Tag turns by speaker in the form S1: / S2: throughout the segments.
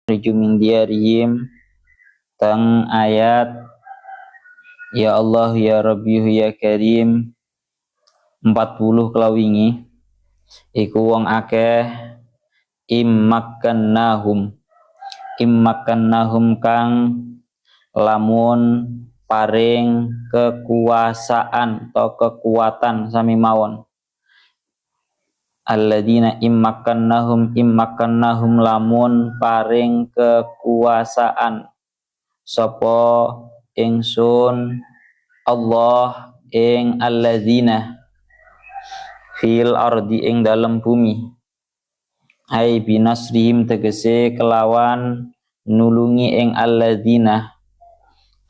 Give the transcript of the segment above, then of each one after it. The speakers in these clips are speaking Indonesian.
S1: Riju min diyarihim tang ayat ya Allah ya Rabbi ya Karim 40 kelawingi iku wong akeh immakannahum kang lamun paring kekuasaan atau kekuatan sami mawon. Alladzina immakannahum lamun paring kekuasaan sapa ingsun Allah ing alladzina fil ardi ing dalem bumi ai binasrihim tegese kelawan nulungi ing alladzina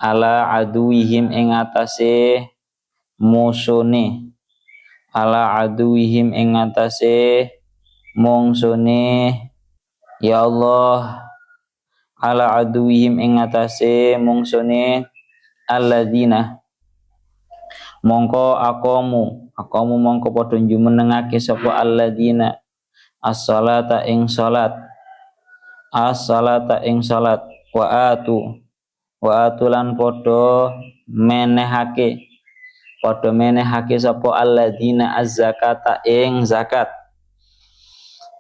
S1: ala aduwihim ing atase musone ala aduwihim ing atase mungsune ya Allah ala aduwihim ing atase mungsune alladzina mongko akomu mongko padha jumenengake sapa alladzina as-salata ing salat wa atu lan padha menehake sapa alladzina az-zakata ing zakat.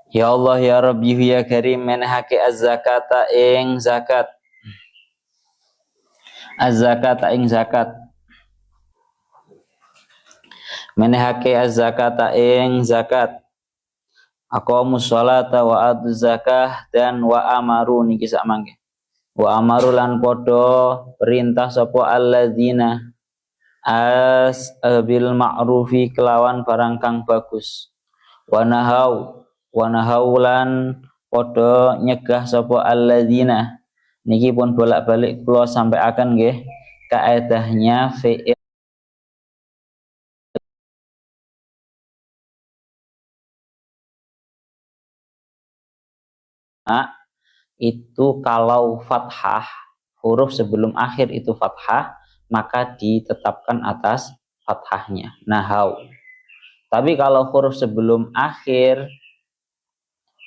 S1: Ya Allah ya Rabbi ya Karim menehake az-zakata ing zakat. Menehake az-zakata ing zakat. Aqamus sholata wa atu zakah dan wa amaru niki sak mangke. Wa amaru lan padha perintah sapa alladzina as bil ma'rufi kelawan barang kang bagus wa nahau lan padha nyegah sapa alladzina niki pun bolak-balik kula sampaikan nggih kaedahnya fi'il itu kalau fathah huruf sebelum akhir itu fathah maka ditetapkan atas fathahnya nahau. Tapi kalau huruf sebelum akhir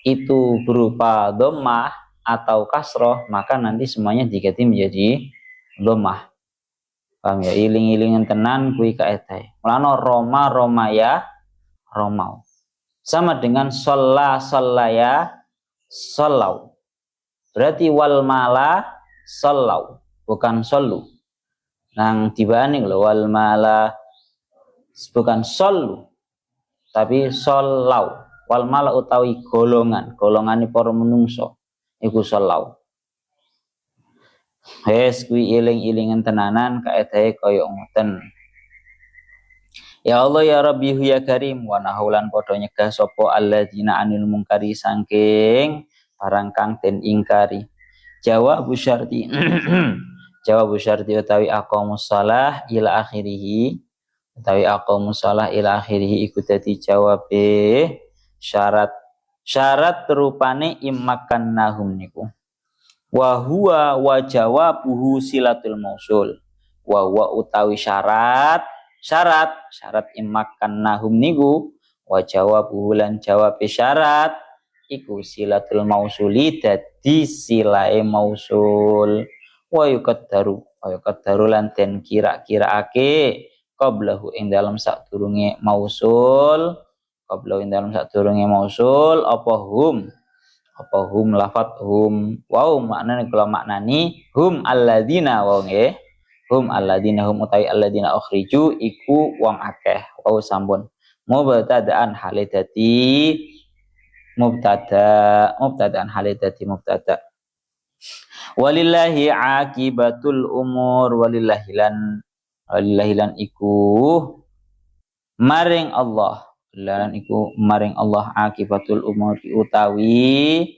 S1: itu berupa dhammah atau kasroh maka nanti semuanya diganti menjadi dhammah. Paham ya? Iling-ilingen tenan kuwi kaedah. Mulane romaya romau. Sama dengan sallaya sallau. Berarti wal mala sallau bukan sallu. Nang dibanding lho wal mala bukan sallu tapi sallau. Wal mala utawi golongane para menungso iku sallau. Wes kuwi iling-ilingan tenanan kaedahe kaya ngoten. Ya Allah ya Rabbi ya Karim wa nahulan padha nyegah sapa alladzina anil mungkari saking barang kang den ingkari. Jawab syarti utawi aqamus shalah ila akhirih iku dadi jawabe syarat rupane immakannahum niku wa huwa wa jawabuhu silatul mausul wa utawi syarat immakannahum niku wa jawabuhu lan jawabe syarat iku silatul mausuli dadi silae mausul wa yuqaddaru lan den kira-kiraake qablahu ing dalam sadurunge mausul apa hum lafat hum wow maknane kula maknani hum alladzina wa nggih hum alladzina hum utai alladzina ukhriju iku wong akeh wow sampun mubtada'an halidati mubtada'an mubtada walillahi akibatul umur walillahilan iku maring Allah akibatul umur utawi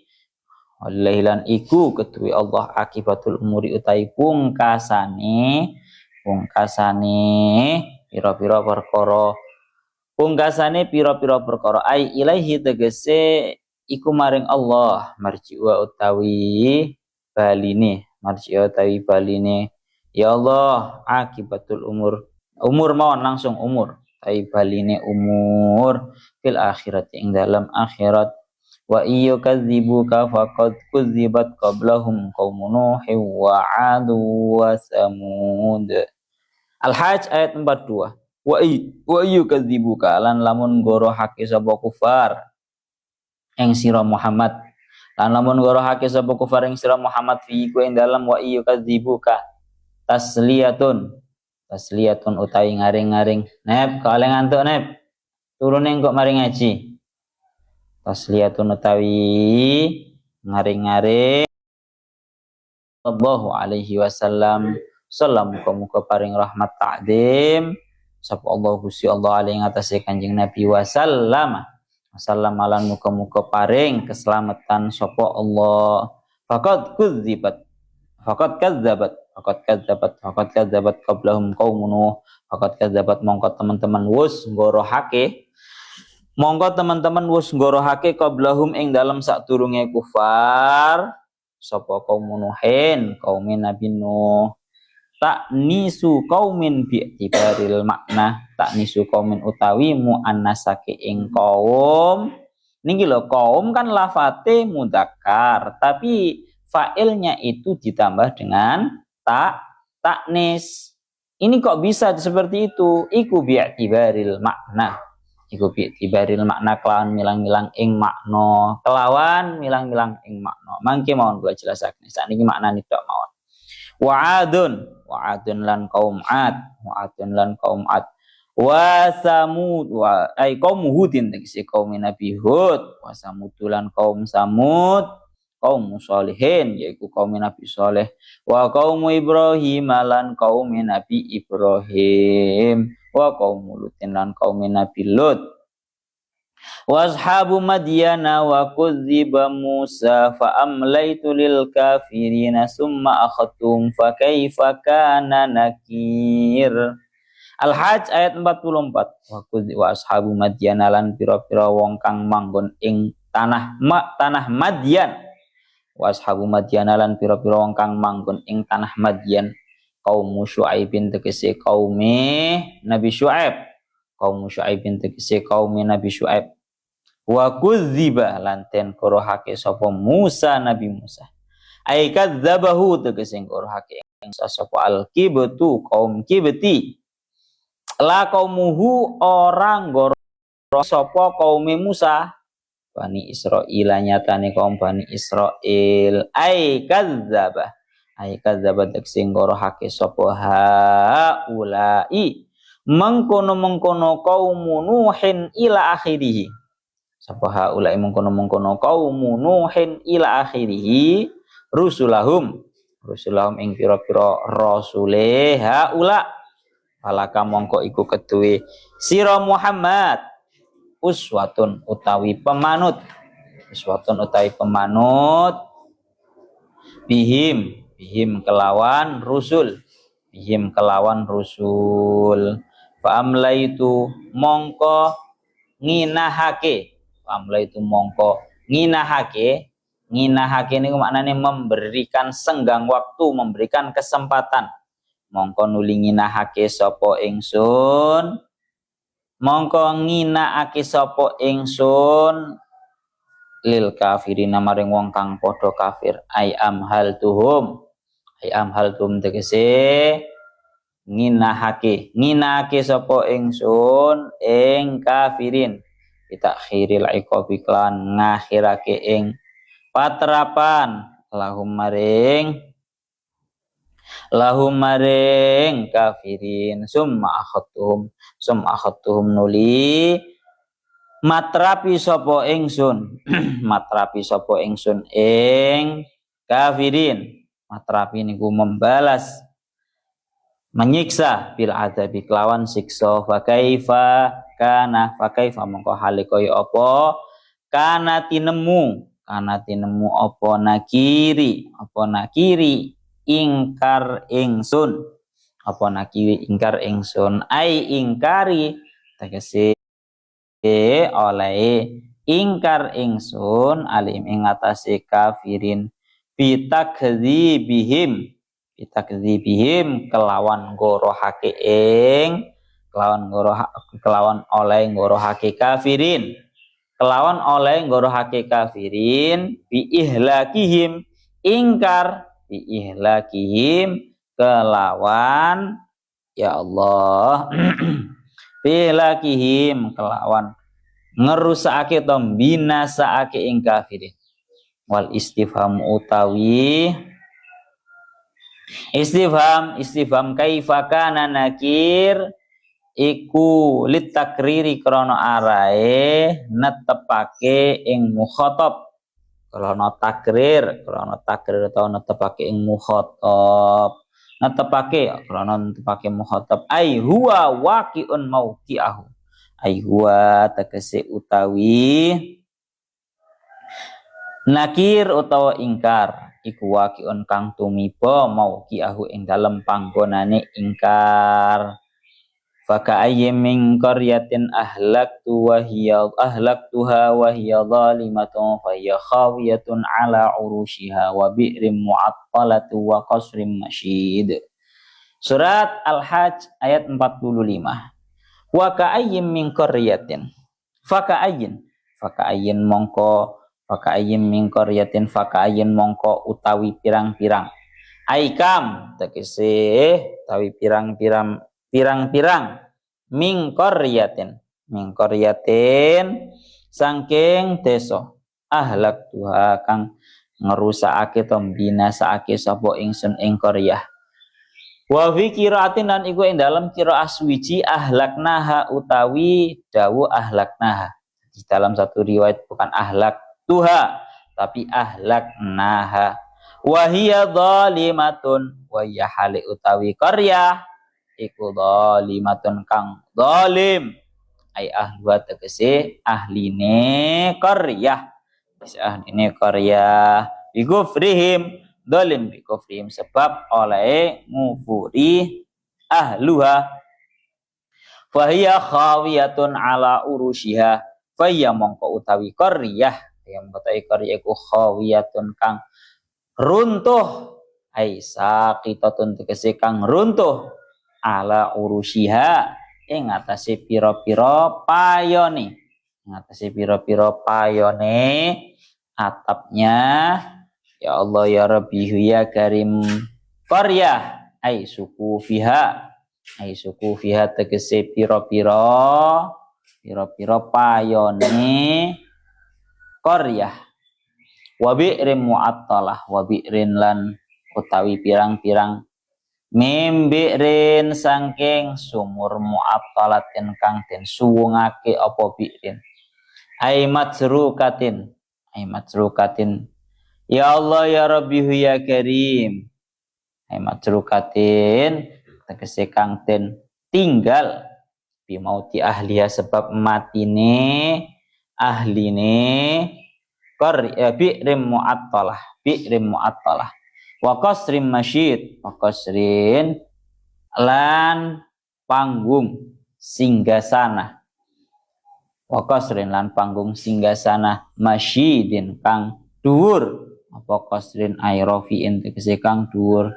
S1: walillahilan iku ketuwi Allah akibatul umuri utawi pungkasane pira-pira perkara ai ilaihi tegese iku maring Allah marji'u utawi baline ya Allah akibatul umur mawon langsung umur ai baline umur fil akhirat ing dalam akhirat wa iyukadzibuka faqad kudzibat qablahum qaumun Nuhin wa 'ad wa Samud. Al-Hajj ayat 42. Wa iyukadzibuka lan lamun gorohake sapa kufar ing sira Muhammad, lan lamun gorohake sapa kufar ing sira Muhammad fi ku ing dalem wa iyukadzibuka tasliyatun utawi ngaring-ngaring. Nep kok oleh ngantuk nep, turune kok mari ngaji. Tasliyatun utawi ngaring-ngaring sallallahu alaihi wasallam, salam muga paring rahmat ta'zim sapa Allah Gusti Allah alaihi ngatasi Kanjeng Nabi wasallam lan muga paring keselamatan sapa Allah. Faqad kadzabat qablahum qaumun Nuh. Faqad kadzabat mongko teman-teman wus nggorohake qablahum ing dalam sadurunge kufar sapa kaum Nuhin, kaum Nabi Nuh. Taknisu qaumin bi'tibaril makna, taknisu qaumin utawi muannasake ing kaum. Niki lho, kaum kan lafate mudzakkar, tapi fa'ilnya itu ditambah dengan taknis. Ini kok bisa seperti itu? Iku bi'tibaril makna. Iku bi'tibaril makna kelawan milang-milang ing makna. Kelawan milang-milang ing makna. Mangke mawon kula jelasake. Sakniki maknane tok mawon. Wa'adun lan kaum Ad, wa Samud wa kaum Hudin tegese kaum Nabi Hud, wa Samud lan kaum Samud, kaum Sholihin yaiku kaum Nabi Shalih, wa kaum Ibrahim lan kaum Nabi Ibrahim, wa kaum Lutin lan kaum Nabi Lut. Washabu Madyana wa kudziba Musa fa amlaitu lil kafirina summa akhadtum fa kaifa kana nakir. Al-Hajj ayat 44. Wa ashabu Madyana lan pira-pira wong kang manggon ing tanah Madyan. Wa ashabu Madyana lan pira-pira wong kang manggon ing tanah Madyan. Kaum Syuaibin tegese kaume Nabi Syuaib. Kaum Syuaibin tegese kaume Nabi Syuaib. Wa kudziba lan ten korohake sapa Musa Nabi Musa. Ai kadzabahu tegese korohake sapa al-kibtu kaum kibti. La kaumuhu orang goro sapa kaum Musa. Bani Israil nyatane kaum Bani Israil. Ai kadzaba tegese korohake sapa haulai mengkono kaum Nuhin ila akhirih. Sapa haulai mengkono kaum Nuhin ila akhirih rusulahum ing pira-pira rasule haula falaka mongko iku keduwe sira Muhammad uswatun utawi pemanut bihim kelawan rusul fa amlaitu mongko nginahake niku maknane memberikan senggang waktu, memberikan kesempatan. Mongko nuli nginahake sapa ingsun lil kafirin maring wong kang padha kafir. Ai amhaltuhum tegese nginahake sapa ingsun ing kafirin bitakhiril iqabi klan ngakhirake ing patrapan lahum maring kafirin summa akhadtuhum nuli matrapi sapa ingsun ing kafirin. Matrapi niku membalas, menyiksa bil adabi kelawan siksa. Fa kaifa mongko hale kaya apa kana tinemu apa nakiri ingkar ingsun ai ingkari tegese oleh ingkar ingsun alim ing atase kafirin bitakdzibihim kelawan ngorohake ing kelawan oleh ngorohake kafirin kelawan oleh ngorohake kafirin bi ihlakihim ingkar bi ihlakihim kelawan ya Allah bi ihlakihim kelawan ngerusake to binasaake ing kafirin. Wal istifham utawi istifham kaifa kana nakir iku litakriri krana arae netepake ing mukhatab krana takrir utawa netepake ing mukhatab krana netepake mukhatab ai huwa waqi'un mauqi'ahu ai huwa tegese utawi nakir utawa ingkar iku waqi'un kang tumiba mauqi'ahu ing dalem panggonane ingkar. Faka ayyim min qaryatin ahlaktuha wa hiya zalimatun fa hiya khawiyatun ala urushiha wa bi'rim mu'attalatu wa qasrim masyid. Surat Al-Hajj ayat 45. Wa ka ayyim min qaryatin. Faka ayyin mongko utawi pirang-pirang. Aikam tegese utawi pirang-pirang min qaryatin saking desa ahlak tuha kang ngerusakake to binasaake sapa ingsun ing qaryah wa fi qiraatin lan iku ing dalam qiraah suwiji ahlaknaha utawi dawu ahlaknaha di dalam satu riwayat bukan ahlak tuha tapi ahlaknaha wa hiya zalimatun wa ya hali utawi qaryah iku zalimatun kang zalim ai ahwa tegese ahline qaryah bikufrihim zalim bikufrihim sebab oleh ngufuri ahluha fahiya khawiyatun ala urushiha fahiya mongko utawi qaryah yang utawi qaryah iku khawiyatun kang runtuh ai saqitatun tegese kang runtuh ala urushiha ing atase pira-pira payone atapnya ya Allah ya Rabbi ya Karim qaryah ai suku fiha tegese pira-pira payone qaryah wa bi'rin mu'attalah wa bi'rin lan utawi pirang-pirang mimbirin sangking sumur mu'attalatin kang den suwungake apa bi'rin ai majrukatin ya Allah ya Rabbi ya Karim ai majrukatin tegese kang den tinggal bimauti ahliya sebab matine ahline bi'rin mu'attalah wa qasrin masyid wa qasrin lan panggung singgasana masyidin kang dhuwur apa qasrin ayrofiin tegese kang dhuwur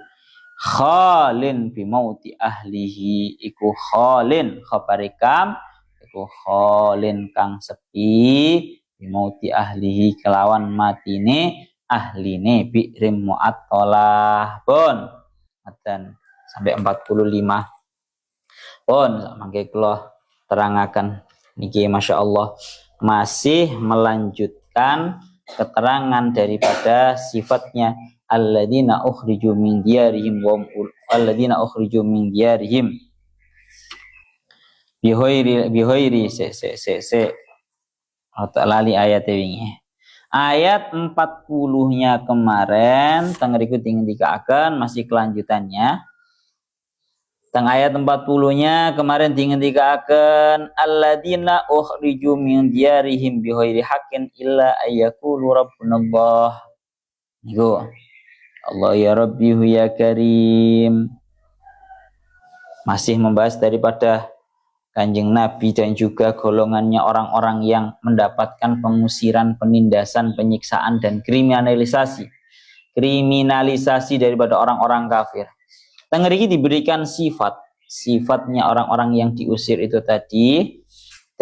S1: khalin bimauti ahlihi iku khalin khabarikam iku khalin kang sepi bimauti ahlihi kelawan matine ahline bi'rim mu'attalah pun dan sampai 45 pun mangke kula terangaken niki masyaallah masih melanjutkan keterangan daripada sifatnya alladzina ukhriju min diyarihim bihoiri atau lali ayat wingi. Ayat 40-nya kemarin tengeriku dikatakan masih kelanjutannya. Teng ayat 40-nya kemarin dikatakan alladzina ukhriju min diyarihim bihoiri haqqin illa ayyaqulu rabbunallah. Niku Allah ya Rabbi ya Karim. Masih membahas daripada Kanjeng Nabi dan juga golongannya orang-orang yang mendapatkan pengusiran, penindasan, penyiksaan dan kriminalisasi daripada orang-orang kafir. Tengeri diberikan sifatnya orang-orang yang diusir itu tadi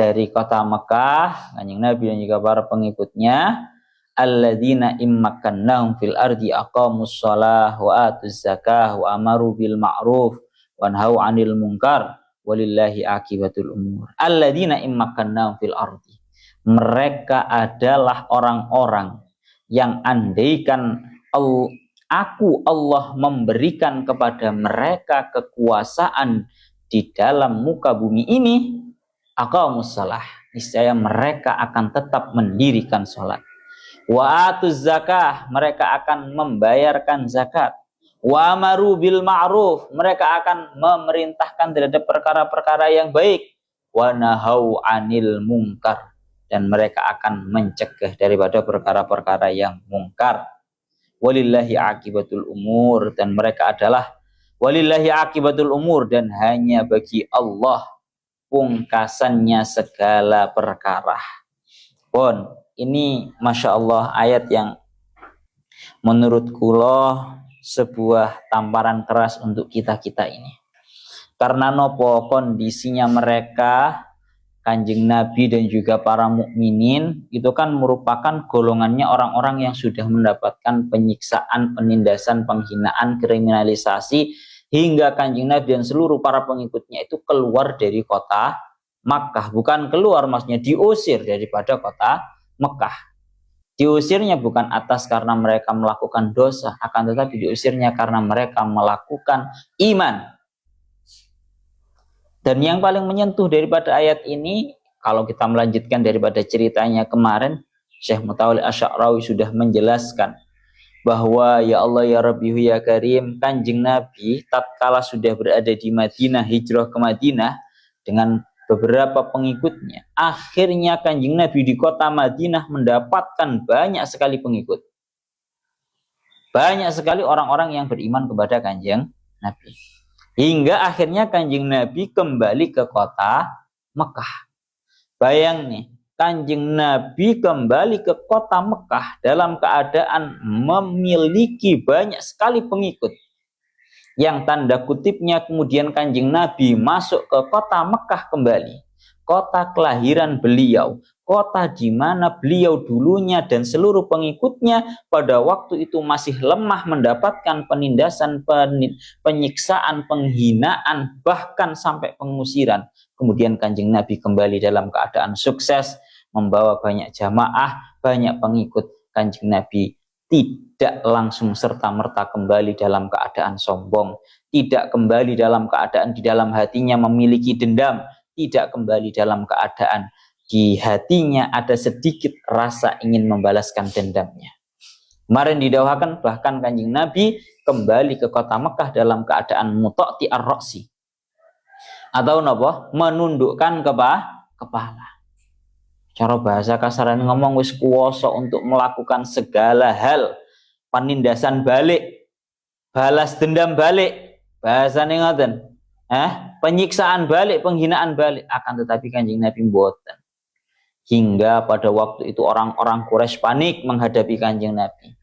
S1: dari kota Mekah, Kanjeng Nabi dan juga para pengikutnya, alladzina immakannahum fil ardi aqamus shalah wa atuz zakah wa amaru bil ma'ruf wa nahau 'anil munkar walillahi akibatul umur. Alladzina immakannahum fil ardi. Mereka adalah orang-orang yang andaikan Allah memberikan kepada mereka kekuasaan di dalam muka bumi ini, aqamus shalah, niscaya mereka akan tetap mendirikan salat. Wa atuz zakah, mereka akan membayarkan zakat. Wa amaru bil ma'ruf, mereka akan memerintahkan terhadap perkara-perkara yang baik. Wa nahau 'anil munkar, dan mereka akan mencegah daripada perkara-perkara yang mungkar. Walillahi akibatul umur, dan mereka adalah walillahi akibatul umur, dan hanya bagi Allah pungkasannya segala perkara. Pun ini Masya Allah ayat yang menurut kula sebuah tamparan keras untuk kita-kita ini. Karena nopo kondisinya mereka, Kanjeng Nabi dan juga para mukminin itu kan merupakan golongannya orang-orang yang sudah mendapatkan penyiksaan, penindasan, penghinaan, kriminalisasi, hingga Kanjeng Nabi dan seluruh para pengikutnya itu keluar dari kota Makkah. Bukan keluar, maksudnya diusir daripada kota Mekah. Diusirnya bukan atas karena mereka melakukan dosa, akan tetapi diusirnya karena mereka melakukan iman. Dan yang paling menyentuh daripada ayat ini, kalau kita melanjutkan daripada ceritanya kemarin, Syekh Mutawalli Asy'arawi sudah menjelaskan bahwa ya Allah ya Rabbi ya Karim, Kanjeng Nabi tatkala sudah berada di Madinah, hijrah ke Madinah dengan beberapa pengikutnya, akhirnya Kanjeng Nabi di kota Madinah mendapatkan banyak sekali pengikut. Banyak sekali orang-orang yang beriman kepada Kanjeng Nabi. Hingga akhirnya Kanjeng Nabi kembali ke kota Mekah. Bayang nih, Kanjeng Nabi kembali ke kota Mekah dalam keadaan memiliki banyak sekali pengikut. Yang tanda kutipnya kemudian Kanjeng Nabi masuk ke kota Mekah kembali. Kota kelahiran beliau, kota di mana beliau dulunya dan seluruh pengikutnya pada waktu itu masih lemah, mendapatkan penindasan, penyiksaan, penghinaan, bahkan sampai pengusiran. Kemudian Kanjeng Nabi kembali dalam keadaan sukses, membawa banyak jamaah, banyak pengikut. Kanjeng Nabi tidak langsung serta-merta kembali dalam keadaan sombong, tidak kembali dalam keadaan di dalam hatinya memiliki dendam, tidak kembali dalam keadaan di hatinya ada sedikit rasa ingin membalaskan dendamnya. Kemarin didawahkan bahkan Kanjeng Nabi kembali ke kota Mekah dalam keadaan mutaqti ar-ra'si, atau napa, menundukkan kepala. Cara bahasa kasaran ngomong wis kuwasa untuk melakukan segala hal, penindasan balik, balas dendam balik, bahasane ngoten. Penyiksaan balik, penghinaan balik, akan tetapi Kanjeng Nabi mboten. Hingga pada waktu itu orang-orang Quraisy panik menghadapi Kanjeng Nabi.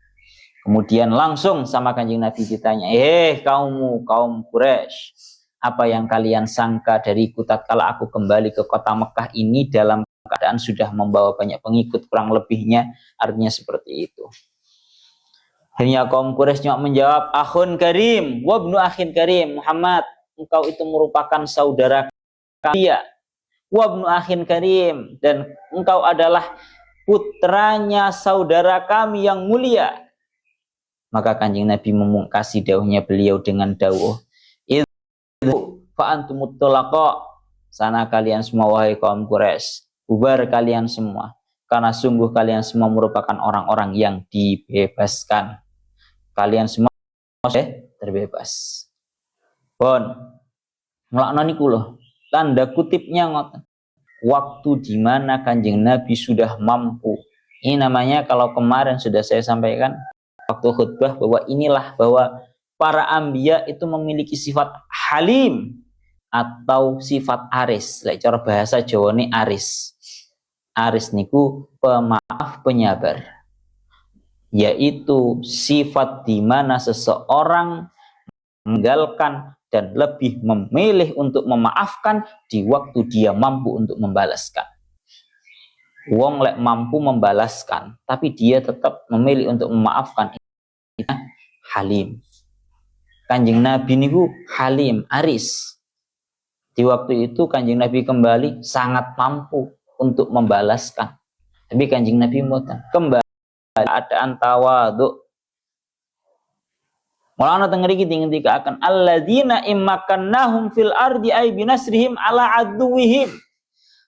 S1: Kemudian langsung sama Kanjeng Nabi ditanya, kaum Quraisy, apa yang kalian sangka dariku tatkala aku kembali ke kota Mekah ini dalam keadaan sudah membawa banyak pengikut, kurang lebihnya artinya seperti itu. Akhirnya kaum Quraisy menjawab, akhun karim, wabnu akhin karim, Muhammad, engkau itu merupakan saudara kami, wabnu akhin karim, dan engkau adalah putranya saudara kami yang mulia. Maka Kanjeng Nabi memungkasi dawuhnya beliau dengan dawuh, idzu fa antumut tulaqa, sana kalian semua wahai kaum Quraisy, bubar kalian semua, karena sungguh kalian semua merupakan orang-orang yang dibebaskan. Kalian semua terbebas. Pun ngelakno niku lho, tanda kutipnya ngoten. Waktu di mana Kanjeng Nabi sudah mampu. Ini namanya kalau kemarin sudah saya sampaikan waktu khutbah bahwa para anbiya itu memiliki sifat halim atau sifat aris. Lek cara bahasa Jawa ini aris. Aris niku pemaaf, penyabar. Yaitu sifat di mana seseorang meninggalkan dan lebih memilih untuk memaafkan di waktu dia mampu untuk membalaskan. Wong lek mampu membalaskan, tapi dia tetap memilih untuk memaafkan, halim. Kanjeng Nabi niku halim, aris. Di waktu itu Kanjeng Nabi kembali sangat mampu untuk membalaskan. Tapi Kanjeng Nabi mboten, kembali keadaan tawadhu. Mulane teng mriki ngendikaken alladzina immakannahum fil ardi ay binasrihim ala aduwihim.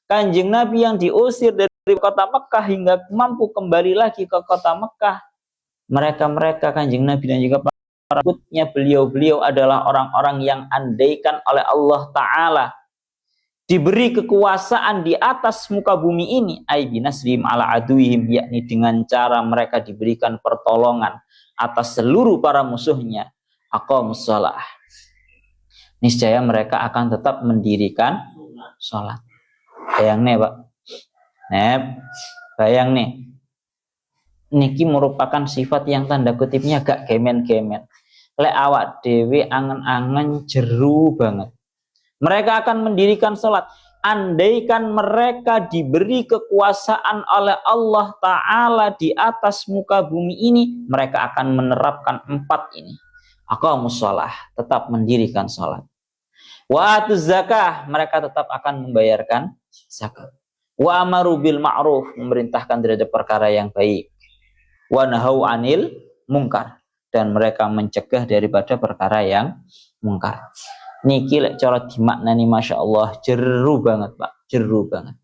S1: Kanjeng Nabi yang diusir dari kota Mekah hingga mampu kembali lagi ke kota Mekah. Mereka Kanjeng Nabi dan juga para pengikutnya beliau adalah orang-orang yang andaikan oleh Allah Ta'ala diberi kekuasaan di atas muka bumi ini, ay binasrihim ala aduwihim, yakni dengan cara mereka diberikan pertolongan atas seluruh para musuhnya, aqamus shalah. Niscaya mereka akan tetap mendirikan sholat. Bayang nih Pak, bayang nih, niki merupakan sifat yang tanda kutipnya gak gemen-gemen. Lek awak dewe angen-angen jeru banget. Mereka akan mendirikan sholat. Andaikan mereka diberi kekuasaan oleh Allah Ta'ala di atas muka bumi ini, mereka akan menerapkan 4 ini. Aqamus shalah, tetap mendirikan sholat. Wa atuz zakah, mereka tetap akan membayarkan zakat. Wa amaru bil ma'ruf, memerintahkan terhadap perkara yang baik. Wa nahau anil mungkar, dan mereka mencegah daripada perkara yang mungkar. Niki lek cara dimaknani Masya Allah jeru banget Pak, jeru banget.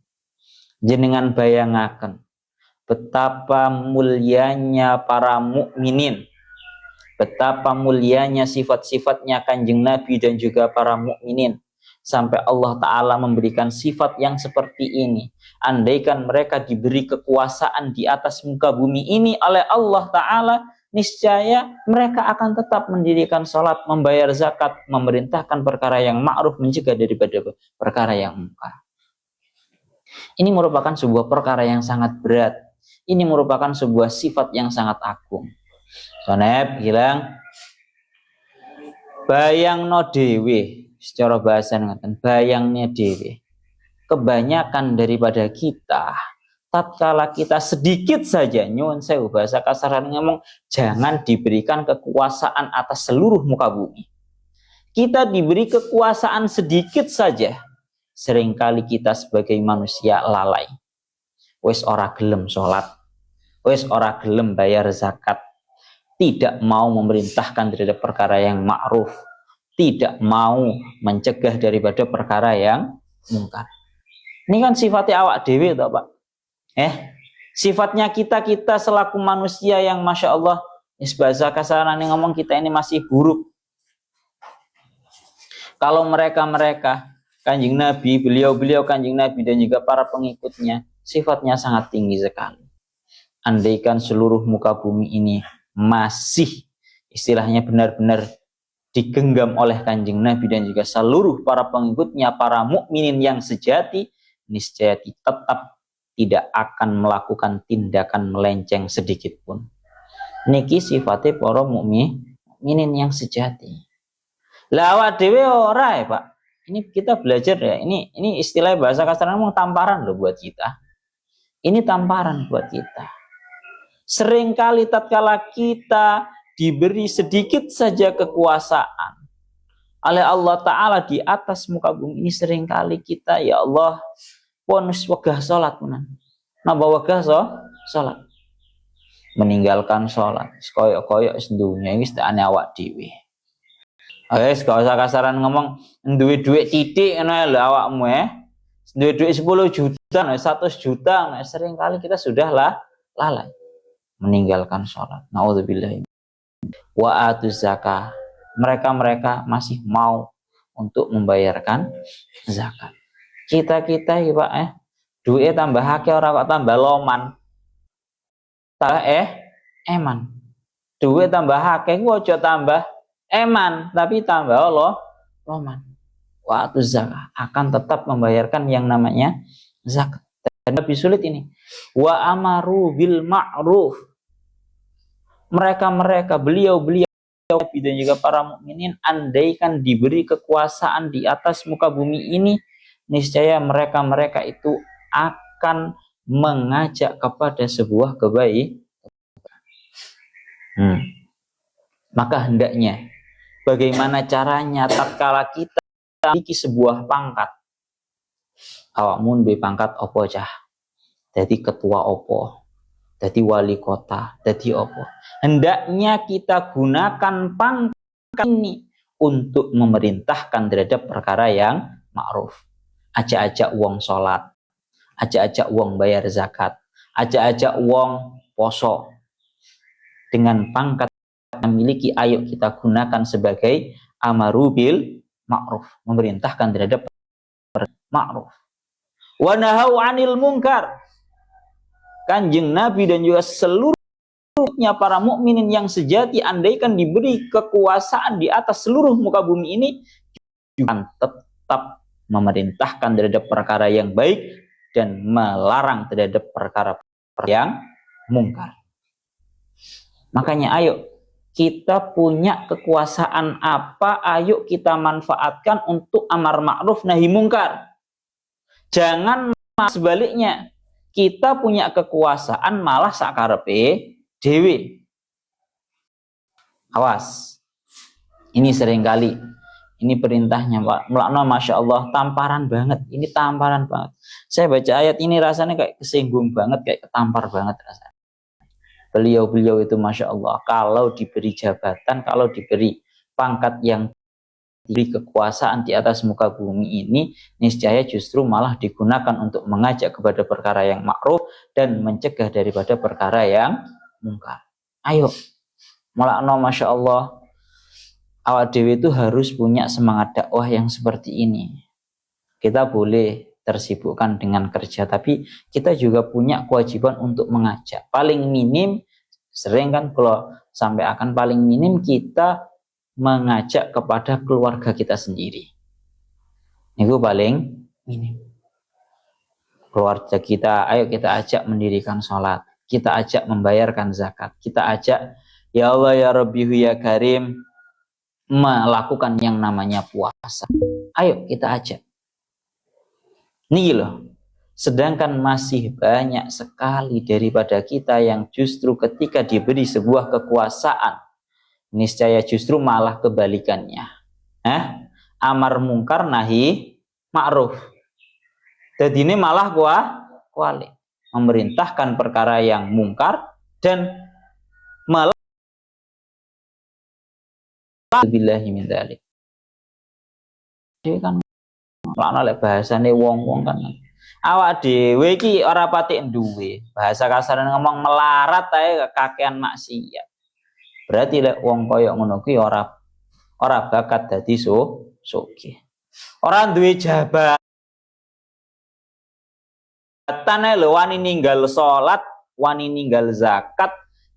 S1: Jenengan bayangaken betapa mulianya para mukminin, betapa mulianya sifat-sifatnya Kanjeng Nabi dan juga para mukminin, sampai Allah Ta'ala memberikan sifat yang seperti ini. Andaikan mereka diberi kekuasaan di atas muka bumi ini oleh Allah Ta'ala, niscaya mereka akan tetap mendirikan sholat, membayar zakat, memerintahkan perkara yang ma'ruf, mencegah daripada perkara yang mungkar. Ini merupakan sebuah perkara yang sangat berat. Ini merupakan sebuah sifat yang sangat agung. Sonep bilang, bayang no dewe, secara bahasa ngaten, bayangnya dewe. Kebanyakan daripada kita, tatkala kita sedikit saja, nyuwun sewu bahasa kasaran ngomong, jangan diberikan kekuasaan atas seluruh muka bumi. Kita diberi kekuasaan sedikit saja, seringkali kita sebagai manusia lalai. Wes ora gelem sholat, wes ora gelem bayar zakat, tidak mau memerintahkan terhadap perkara yang ma'ruf, tidak mau mencegah daripada perkara yang mungkar. Ini kan sifatnya awak dewe toh Pak. Sifatnya kita selaku manusia yang Masya Allah, bahasa kasaran yang ngomong, kita ini masih buruk. Kalau mereka Kanjeng Nabi, beliau Kanjeng Nabi dan juga para pengikutnya, sifatnya sangat tinggi sekali. Andaikan seluruh muka bumi ini masih istilahnya benar-benar digenggam oleh Kanjeng Nabi dan juga seluruh para pengikutnya, para mukminin yang sejati, niscaya tetap tidak akan melakukan tindakan melenceng sedikit pun. Niki sifatnya para mukminin yang sejati. Lah awak dhewe ora ya Pak. Ini kita belajar ya. Ini istilah bahasa kasar ngomong tamparan loh buat kita. Ini tamparan buat kita. Seringkali tatkala kita diberi sedikit saja kekuasaan oleh Allah Ta'ala di atas muka bumi ini, seringkali kita, ya Allah, ponus wegah sholat menan. Nambah wegah sholat. Meninggalkan sholat. Koyok-koyok sedunia ini sedane awak dhewe. Wes gak usah kasaran ngomong duit titik ngono lho awakmu duit 10 juta, 100 juta, seringkali kita sudah lalai meninggalkan sholat. Nauzubillah. Wa atuz zakah. Mereka masih mau untuk membayarkan zakat. Kita ya Pak duit tambah akeh ora kok tambah loman. Eman. Duit tambah akeh ku aja tambah eman, tapi tambah loman. Wa atuz zakah, akan tetap membayarkan yang namanya zakat. Dan lebih sulit ini. Wa amaru bil ma'ruf. Mereka beliau Nabi dan juga para mukminin, andaikan diberi kekuasaan di atas muka bumi ini, niscaya mereka itu akan mengajak kepada sebuah kebaikan. Maka hendaknya, bagaimana caranya tatkala kita memiliki sebuah pangkat, awakmu duwe pangkat opo cah, jadi ketua opo, jadi wali kota, jadi opo, hendaknya kita gunakan pangkat ini untuk memerintahkan terhadap perkara yang ma'ruf. Ajak-ajak wong sholat, ajak-ajak wong bayar zakat, ajak-ajak wong poso. Dengan pangkat yang memiliki, ayo kita gunakan sebagai amaru bil ma'ruf, memerintahkan terhadap ma'ruf. Wa nahau 'anil munkar. Kanjeng Nabi dan juga seluruhnya para mukminin yang sejati, andaikan diberi kekuasaan di atas seluruh muka bumi ini, juga tetap memerintahkan terhadap perkara yang baik dan melarang terhadap perkara yang mungkar. Makanya ayo, kita punya kekuasaan apa, ayo kita manfaatkan untuk amar ma'ruf nahi mungkar. Jangan sebaliknya, kita punya kekuasaan malah sakarepe dewe. Awas, ini seringkali, ini perintahnya Pak Mulakno, Masya Allah, tamparan banget, ini tamparan banget. Saya baca ayat ini rasanya kayak kesinggung banget, kayak ketampar banget rasanya. Beliau-beliau itu Masya Allah, kalau diberi jabatan, kalau diberi pangkat yang diberi kekuasaan di atas muka bumi ini, niscaya justru malah digunakan untuk mengajak kepada perkara yang ma'ruf dan mencegah daripada perkara yang mungkar. Ayo, Mulakno, Masya Allah, awak dewi itu harus punya semangat dakwah yang seperti ini. Kita boleh tersibukkan dengan kerja, tapi kita juga punya kewajiban untuk mengajak. Paling minim, sering kan kalau sampai akan paling minim, kita mengajak kepada keluarga kita sendiri. Itu paling minim. Keluarga kita, ayo kita ajak mendirikan sholat, kita ajak membayarkan zakat, kita ajak, ya Allah ya Rabbi ya Karim, melakukan yang namanya puasa. Ayo kita ajak. Nih loh, sedangkan masih banyak sekali daripada kita yang justru ketika diberi sebuah kekuasaan, niscaya justru malah kebalikannya. Amar mungkar nahi ma'ruf. Jadi ini malah kuali, memerintahkan perkara yang mungkar dan malah billahi min dzalik. Jadi kan lana lek bahasane wong-wong kan. Awak dhewe iki ora patik duwe. Bahasa kasar ngomong melarat ae kakean maksiat. Berarti lek wong koyo ngono kuwi ora bakat dadi sugih. Ora duwe jabatan ae lho, wani ninggal salat, wani ninggal zakat,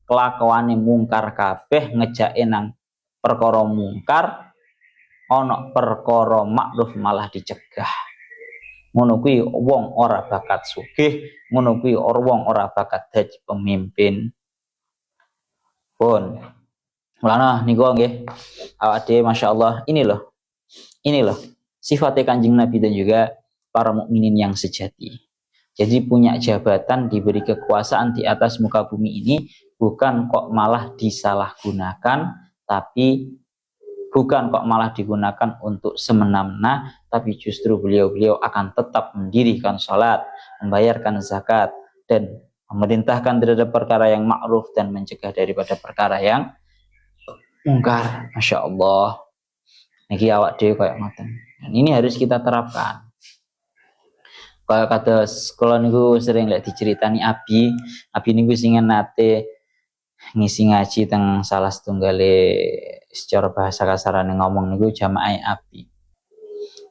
S1: kelakuane mungkar kabeh, ngejake nang perkara mungkar, ana perkara ma'ruf malah dicegah. Ngono kuwi wong ora bakat sugih, ngono kuwi wong ora bakat dadi pemimpin. Pun mulane niku nggih awak dhewe masyaallah, ini loh sifatnya Kanjeng Nabi dan juga para mukminin yang sejati. Jadi punya jabatan, diberi kekuasaan di atas muka bumi ini, bukan kok malah disalahgunakan, tapi bukan kok malah digunakan untuk semena-mena, tapi justru beliau-beliau akan tetap mendirikan sholat, membayarkan zakat, dan memerintahkan terhadap perkara yang ma'ruf dan mencegah daripada perkara yang mungkar. Masya Allah. Niki awak dhewe kayak ngoten. Dan ini harus kita terapkan. Kayak kata sekolah niku sering lek diceritani Abi niku sing nate ngisi ngaji teng salah setunggale secara bahasa kasarane ngomong niku jamaah Abi.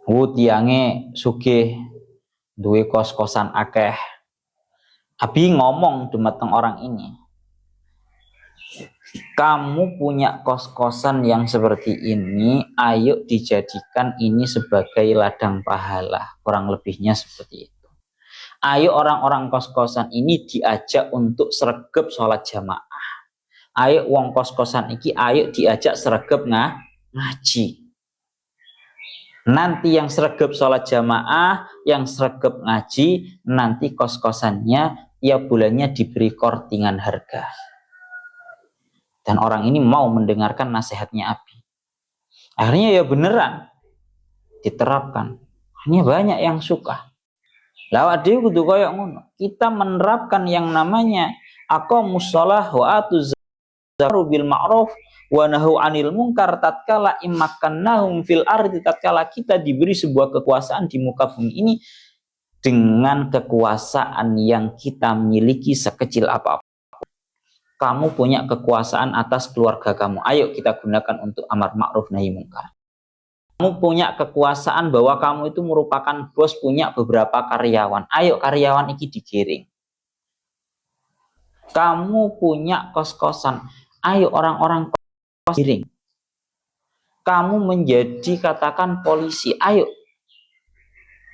S1: Tiange sugih duwe kos-kosan akeh. Abi ngomong dumateng orang ini, kamu punya kos-kosan yang seperti ini, ayo dijadikan ini sebagai ladang pahala. Kurang lebihnya seperti itu. Ayo orang-orang kos-kosan ini diajak untuk sregep sholat jamaah. ayo wong kos-kosan iki ayo diajak sregep ngaji. Nanti yang sregep sholat jamaah, yang sregep ngaji, nanti kos-kosannya tiap bulannya diberi kortingan harga. Dan orang ini mau mendengarkan nasihatnya Abi. Akhirnya ya beneran diterapkan. Hanya banyak yang suka. Lawat dhewe kudu koyo ngono. Kita menerapkan yang namanya aqamus shalah wa atuz zakata bil ma'ruf wa nahu 'anil munkar tatkala immakannahum fil ardi, tatkala kita diberi sebuah kekuasaan di muka bumi ini dengan kekuasaan yang kita miliki sekecil apapun. Kamu punya kekuasaan atas keluarga kamu, ayo kita gunakan untuk amar ma'ruf nahi munkar. Kamu punya kekuasaan bahwa kamu itu merupakan bos, punya beberapa karyawan, ayo karyawan ini digiring. Kamu punya kos-kosan, ayo orang-orang giring. Kamu menjadi katakan polisi, ayo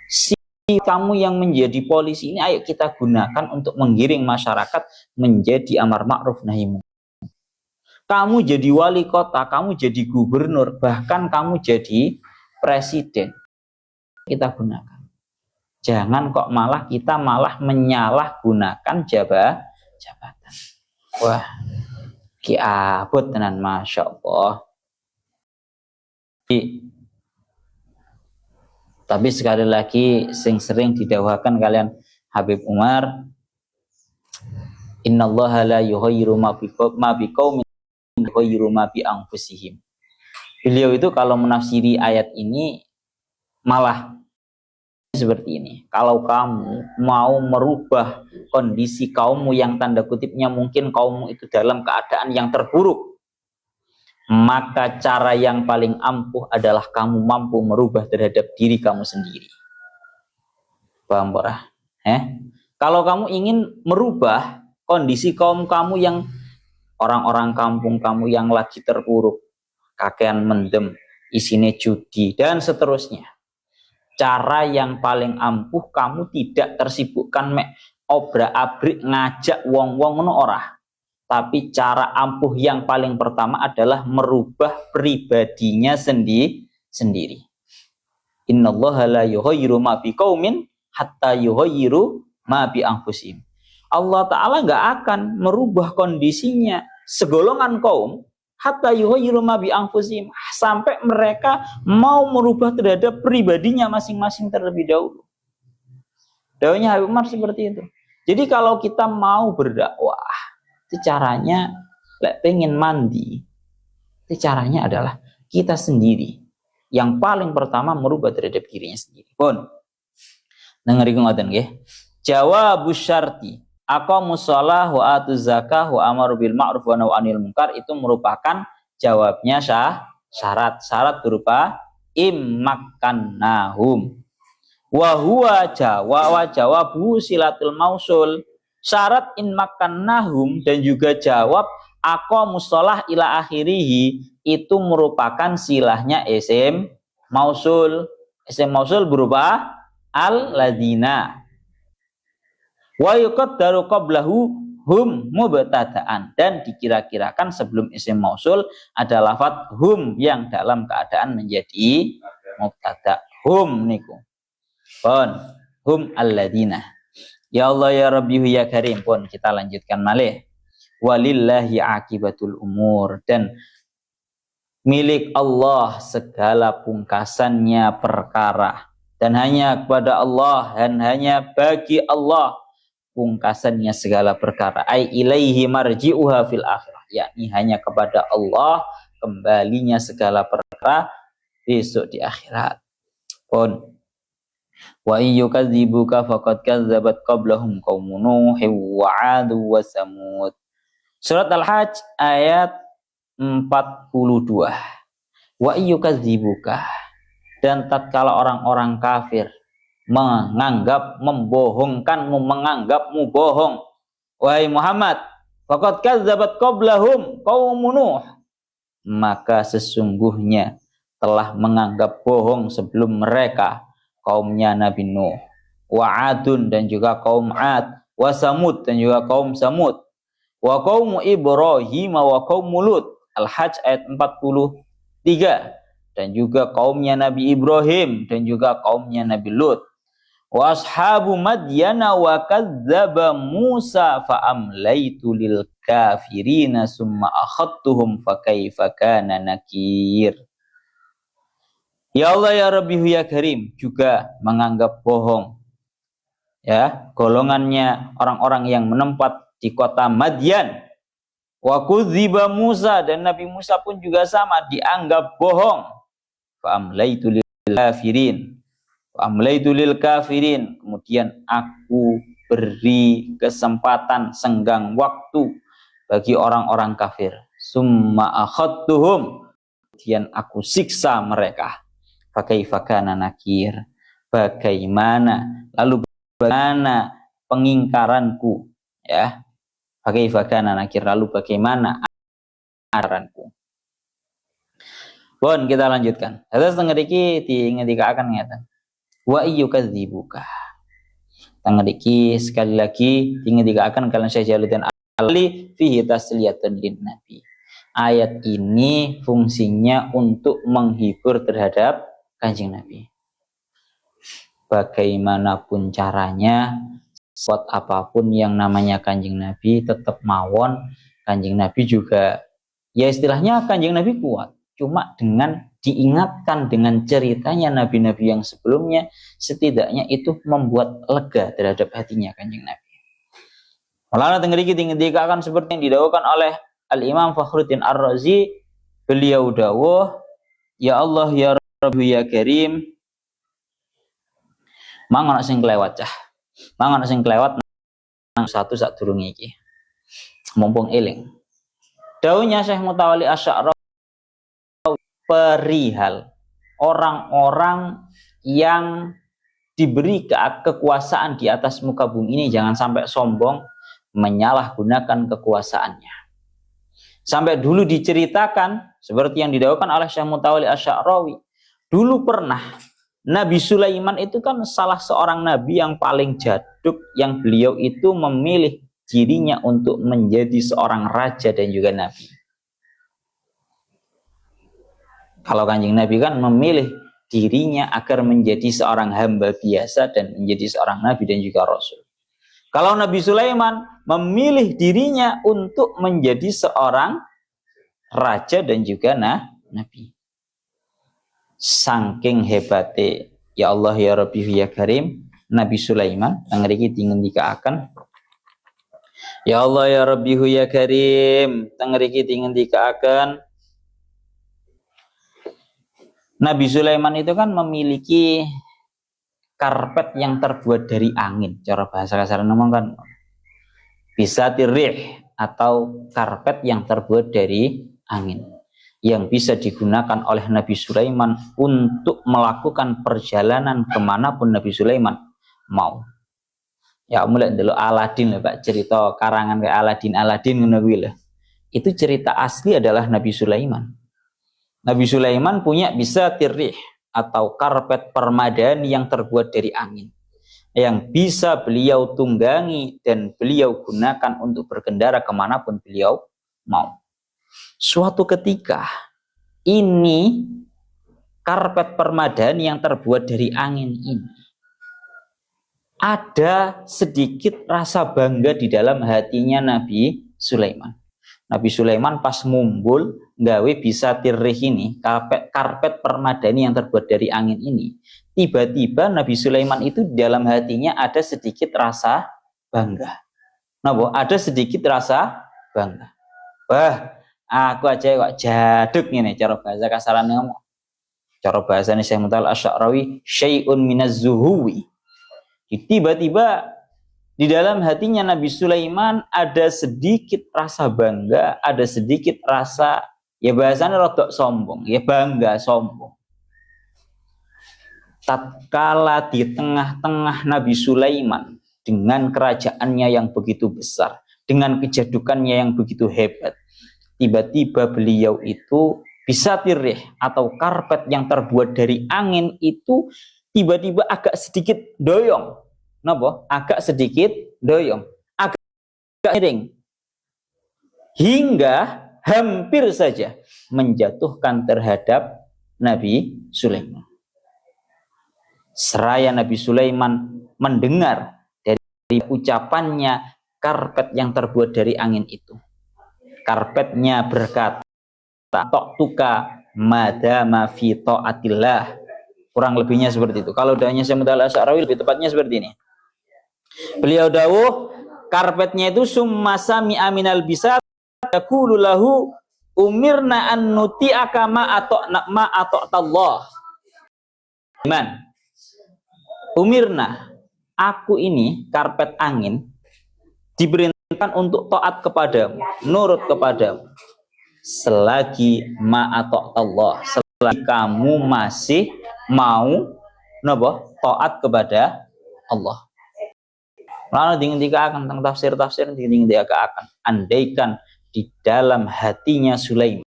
S1: si kamu yang menjadi polisi ini ayo kita gunakan untuk menggiring masyarakat menjadi amar ma'ruf nahi munkar. Kamu jadi wali kota, kamu jadi gubernur, bahkan kamu jadi presiden, kita gunakan. Jangan kok kita malah menyalahgunakan jabatan. Wah, ki abot tenan, masya Allah. Tapi sekali lagi sering didawahkan kalian Habib Umar, innallaha la yughayyiru ma biqaumin yughayyiru ma bi anfusihim. Beliau itu kalau menafsiri ayat ini malah seperti ini. Kalau kamu mau merubah kondisi kaummu yang tanda kutipnya mungkin kaummu itu dalam keadaan yang terburuk, maka cara yang paling ampuh adalah kamu mampu merubah terhadap diri kamu sendiri. Paham borah? Kalau kamu ingin merubah kondisi kaum kamu yang orang-orang kampung kamu yang lagi terpuruk, kakean mendem, isine judi dan seterusnya. Cara yang paling ampuh kamu tidak tersibukkan obrak-abrik ngajak wong-wong ngono ora. Tapi cara ampuh yang paling pertama adalah merubah pribadinya sendiri. Innallaha la yughayyiru ma biqaumin hatta yughayyiru ma bi anfusihim. Allah Ta'ala nggak akan merubah kondisinya segolongan kaum hatta yughayyiru ma bi anfusihim, sampai mereka mau merubah terhadap pribadinya masing-masing terlebih dahulu. Dawahnya Habib Umar seperti itu. Jadi kalau kita mau berdakwah, itu caranya, pengen mandi, itu caranya adalah kita sendiri. Yang paling pertama merubah terhadap dirinya sendiri. Pun, dengerin ngoten nggih. Jawabus syarti aqamus shalah wa atuz zakah wa amaru bil ma'ruf wa nahy 'anil munkar itu merupakan jawabnya syarat berupa immakannahum. Wa huwa jawabu silatul mausul. Syarat immakannahum dan juga jawab aqamus shalah ila akhirih itu merupakan silahnya isim mausul. Isim mausul berupa al-ladina. Wa yuqaddaru qablahu hum mubtada'an, dan dikira-kirakan sebelum isim mausul ada lafadz hum yang dalam keadaan menjadi mubtada. Hum niku. Pun hum alladina. Ya Allah ya Rabbi ya Karim. Pun kita lanjutkan malih. Walillahi akibatul umur, dan milik Allah segala pungkasannya perkara, dan hanya kepada Allah dan hanya bagi Allah pungkasannya segala perkara. Ai ilaihi marji'uha fil akhirah, yakni hanya kepada Allah kembalinya segala perkara besok di akhirat. Pun wa iyyukadzibuka faqad kadzabat qablahum qaumun nuh wa 'ad wa samud. Surat Al-Hajj ayat 42. Wa iyyukadzibuka, dan tatkala orang-orang kafir menganggapmu bohong, wahai Muhammad, faqad kadzabat qablahum qaumun nuh, maka sesungguhnya telah menganggap bohong sebelum mereka kaumnya Nabi Nuh, wa 'adun dan juga kaum 'ad, wa samud dan juga kaum Samud, wa qaumu Ibrahim wa qaumu Lut. Al-Hajj ayat 43. Dan juga kaumnya Nabi Ibrahim dan juga kaumnya Nabi Lut. Wa ashabu Madyana wa kadzdzaba Musa fa amlaitu lil kafirina summa akhadtuhum fa kaifa kana nakir. Ya Allah ya Rabbi ya Karim juga menganggap bohong ya golongannya orang-orang yang menempat di kota Madyan. Wa kudziba Musa dan Nabi Musa pun juga sama dianggap bohong. Fa amlaitu lil kafirin. Fa amlaitu lil kafirin. Kemudian aku beri kesempatan senggang waktu bagi orang-orang kafir. Summa akhadtuhum. Kemudian aku siksa mereka. Fa kaifa kana nakir. Bagaimana lalu bagaimana pengingkaranku ya. Fa kaifa kana nakir lalu bagaimana aranku. Bon kita lanjutkan. Terus tengah iki ngendikaken ngeten. Wa iyyukadzibuka. Tengah iki sekali lagi ngendikaken kalian saya Jalaluddin Ali fihi tasliyatun lin nabi. Ayat ini fungsinya untuk menghibur terhadap Kanjeng Nabi. Bagaimanapun caranya, buat apapun yang namanya Kanjeng Nabi tetap mawon. Kanjeng Nabi juga ya istilahnya Kanjeng Nabi kuat. Cuma dengan diingatkan dengan ceritanya nabi-nabi yang sebelumnya, setidaknya itu membuat lega terhadap hatinya Kanjeng Nabi. Malah tengeri kita akan seperti yang didawuhkan oleh Al-Imam Fakhruddin Ar-Razi. Beliau dawuh, ya Allah ya Rabbi ya Karim, mangono sing kelewat cah. Mangono sing kelewat nang satu sak durunge iki. Mumpung eling. Dawuhnya Syekh Mutawalli Asy-Sya'rawi perihal orang-orang yang diberi kekuasaan di atas muka bumi ini jangan sampai sombong menyalahgunakan kekuasaannya. Sampai dulu diceritakan seperti yang didawuhkan oleh Syekh Mutawalli Asy-Sya'rawi. Dulu pernah Nabi Sulaiman itu kan salah seorang nabi yang paling jaduk, yang beliau itu memilih dirinya untuk menjadi seorang raja dan juga nabi. Kalau Kanjeng Nabi kan memilih dirinya agar menjadi seorang hamba biasa dan menjadi seorang nabi dan juga rasul. Kalau Nabi Sulaiman memilih dirinya untuk menjadi seorang raja dan juga nabi. Saking hebate ya Allah ya Rabbi ya Karim Nabi Sulaiman yang mriki dingendikaken ya Allah ya Rabbi ya Karim teng mriki dingendikaken Nabi Sulaiman itu kan memiliki karpet yang terbuat dari angin, cara bahasa kasar ngomong kan bisa tirih atau karpet yang terbuat dari angin yang bisa digunakan oleh Nabi Sulaiman untuk melakukan perjalanan kemanapun Nabi Sulaiman mau. Ya mulai dulu Aladin lah Pak, cerita karangan kayak Aladin ngono kuwi lho. Itu cerita asli adalah Nabi Sulaiman. Nabi Sulaiman punya bisa tirih atau karpet permadani yang terbuat dari angin yang bisa beliau tunggangi dan beliau gunakan untuk berkendara kemanapun beliau mau. Suatu ketika ini karpet permadani yang terbuat dari angin ini ada sedikit rasa bangga di dalam hatinya Nabi Sulaiman. Nabi Sulaiman pas ngumpul gawe bisa tirih ini karpet permadani yang terbuat dari angin ini, tiba-tiba Nabi Sulaiman itu di dalam hatinya ada sedikit rasa bangga. Ada sedikit rasa bangga. Wah, aku aja kok jaduk ngene cara bahasa kasaran ngomong. Cara bahasane Syekh Mutawalli Asy-Sya'rawi syai'un minaz zuhuwi. Tiba-tiba di dalam hatinya Nabi Sulaiman ada sedikit rasa bangga, ada sedikit rasa ya bahasanya rodok sombong, ya bangga sombong. Tatkala di tengah-tengah Nabi Sulaiman dengan kerajaannya yang begitu besar, dengan kejadukannya yang begitu hebat, tiba-tiba beliau itu bisa tirih atau karpet yang terbuat dari angin itu tiba-tiba agak sedikit doyong. Napa? Agak sedikit doyong, agak miring. hingga hampir saja menjatuhkan terhadap Nabi Sulaiman. Seraya Nabi Sulaiman mendengar dari ucapannya karpet yang terbuat dari angin itu. Karpetnya berkata, "Ta'tuka madama fi ta'atillah." Kurang lebihnya seperti itu. Kalau dahnya Syekh Mutawalli Asy'arawi lebih tepatnya seperti ini. Beliau dawuh, karpetnya itu summa sami'a minal bisat yaqulu lahu umirna an nuti'aka ma ata'tallah. Iman. Umirna, aku ini karpet angin diperintahkan untuk taat kepadamu, nurut kepadamu. Selagi ma ata'tallah, selagi kamu masih mau taat kepada Allah. Lalu dikatakan tentang tafsir-tafsir dikatakan, andaikan di dalam hatinya Sulaiman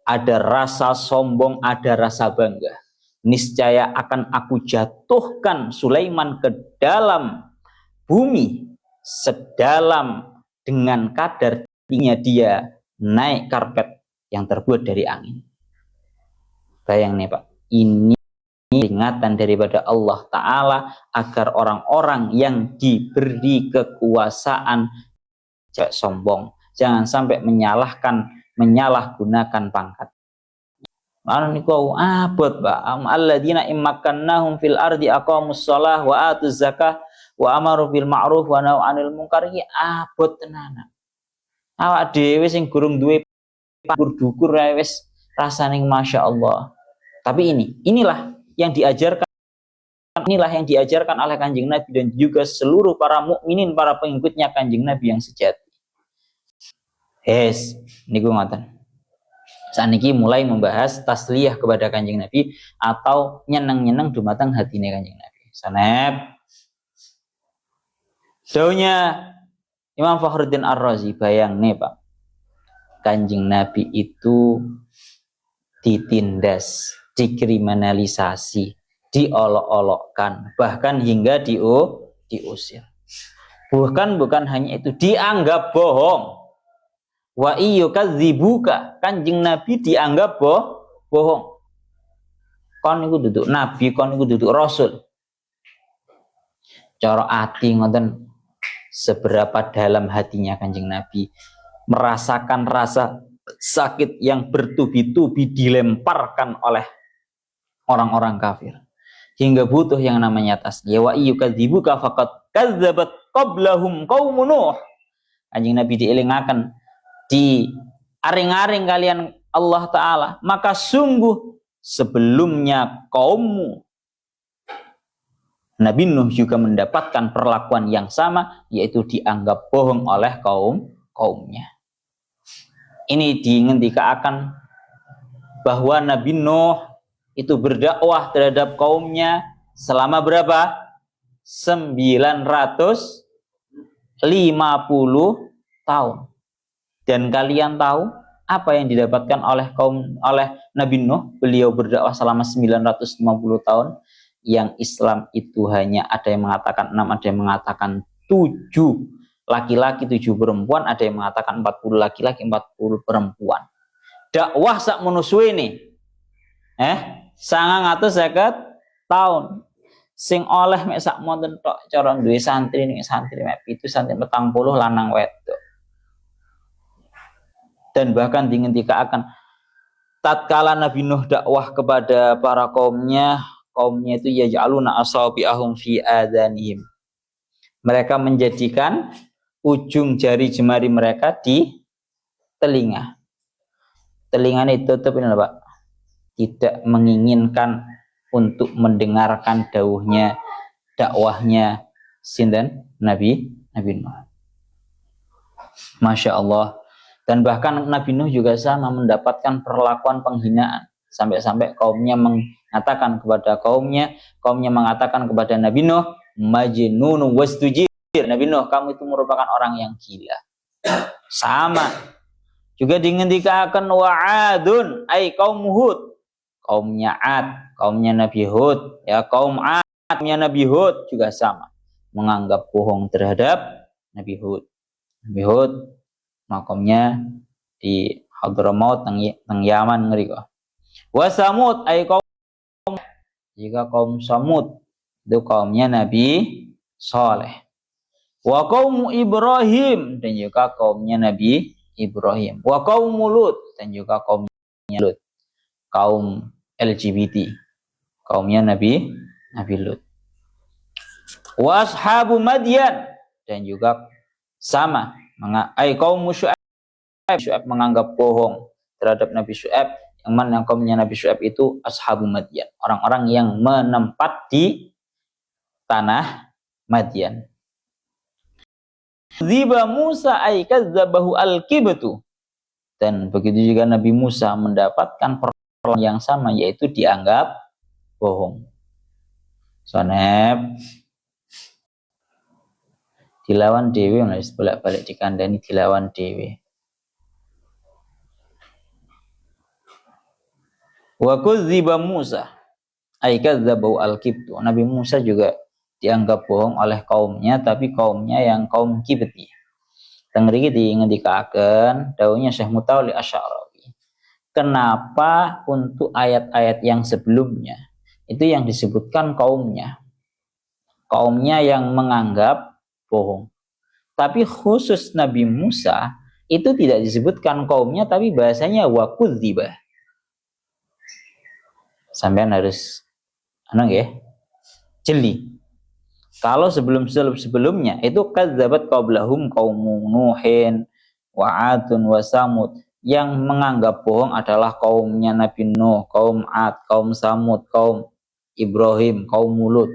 S1: ada rasa sombong, ada rasa bangga, niscaya akan aku jatuhkan Sulaiman ke dalam bumi sedalam dengan kadar tingginya dia naik karpet yang terbuat dari angin. Bayang nih Pak, ini peringatan daripada Allah Ta'ala agar orang-orang yang diberi kekuasaan jangan sombong, jangan sampai menyalahgunakan pangkat. Niku abot Pak, alladzina immakannahum fil ardi aqamus shalah wa atuz zakah wa amaru bil ma'ruf wa nahu 'anil munkar, iki abot tenanan. Awak dhewe sing gurung duwe dukur wis rasane Masya Allah. Tapi inilah yang diajarkan oleh Kanjeng Nabi dan juga seluruh para mukminin, para pengikutnya Kanjeng Nabi yang sejati. Niku ngoten. Saniki mulai membahas tasliyah kepada Kanjeng Nabi atau nyeneng-nyeneng dumateng hatine Kanjeng Nabi. Sanep. Dawuhnya Imam Fakhruddin Ar-Razi, bayang nih Pak, Kanjeng Nabi itu ditindas, dikriminalisasi, diolok-olokkan, bahkan hingga diusir. Bukan hanya itu, dianggap bohong. Wa iyyukadzibuka, Kanjeng Nabi dianggap bohong. Kon niku duduk nabi, kon niku duduk rasul. Cara ati ngoten, seberapa dalam hatinya Kanjeng Nabi merasakan rasa sakit yang bertubi-tubi dilemparkan oleh orang-orang kafir, hingga butuh yang namanya tasliyah. Wa iyyukadzibuka faqad kadzdzabat qablahum qaumun Nuh. Kanjeng Nabi dielingaken, di aring-aring kalian Allah Ta'ala, maka sungguh sebelumnya kaummu Nabi Nuh juga mendapatkan perlakuan yang sama, yaitu dianggap bohong oleh kaumnya. Ini diingatkan bahwa Nabi Nuh itu berdakwah terhadap kaumnya selama berapa? 950 tahun. Dan kalian tahu apa yang didapatkan oleh Nabi Nuh? Beliau berdakwah selama 950 tahun. Yang Islam itu hanya ada yang mengatakan 6, ada yang mengatakan 7 laki-laki, 7 perempuan, ada yang mengatakan 40 laki-laki, 40 perempuan. Dakwah sak menusuwe ini 950 tahun. Sing oleh mek sak monten tok cara duwe santri mek 7 santri 40 lanang wedok. Dan bahkan dihentikan tatkala Nabi Nuh dakwah kepada para kaumnya itu yaj'aluna asabi'ahum fi adanihim. Mereka menjadikan ujung jari jemari mereka di telinga. Telinganya ditutup ini Pak. Tidak menginginkan untuk mendengarkan dakwahnya sinten Nabi Nuh. Masya Allah. Dan bahkan Nabi Nuh juga sama mendapatkan perlakuan penghinaan. Sampai-sampai kaumnya mengatakan kepada Nabi Nuh, majnun wastujir. Nabi Nuh, kamu itu merupakan orang yang gila. Sama. Juga dihentikan wa'adun, ay kaum Hud. Kaumnya Ad, kaumnya Nabi Hud. Ya, kaum Ad, kaumnya Nabi Hud juga sama. Menganggap bohong terhadap Nabi Hud. Nabi Hud makamnya di Hadramaut teng Yaman ngriko. Wa Samud ay kaum, jika kaum Samud itu kaumnya Nabi Saleh. Wa kaum Ibrahim dan juga kaumnya Nabi Ibrahim. Wa kaum Lut dan juga kaumnya Lut. Kaum LGBT, kaumnya Nabi Lut. Wa ashabu Madyan dan juga sama kaum Syu'aib menganggap bohong terhadap Nabi Syu'aib, yang mana kaumnya Nabi Syu'aib itu ashabu Madyan, orang-orang yang menempat di tanah Madyan. Ziba Musa ay kazzabahu al-kibtu, dan begitu juga Nabi Musa mendapatkan perlakuan yang sama, yaitu dianggap bohong. Sonep dilawan dewi, harus bolak-balik dikandani dilawan dewi. Wa kudziba Musa ay kadzabu al-kibtu, Nabi Musa juga dianggap bohong oleh kaumnya, tapi kaumnya yang kaum Kibti. Teng mriki ngendikaken dawuhnya Syekh Mutawalli Asy'arawi, kenapa untuk ayat-ayat yang sebelumnya itu yang disebutkan kaumnya yang menganggap bohong, tapi khusus Nabi Musa itu tidak disebutkan kaumnya, tapi bahasanya wa kudziba. Sampean harus jeli. Kalau sebelumnya itu kadzabat qablahum qaum Nuhin wa 'adun wa Samud, yang menganggap bohong adalah kaumnya Nabi Nuh, kaum 'Ad, kaum Samud, kaum Ibrahim, kaum Lut.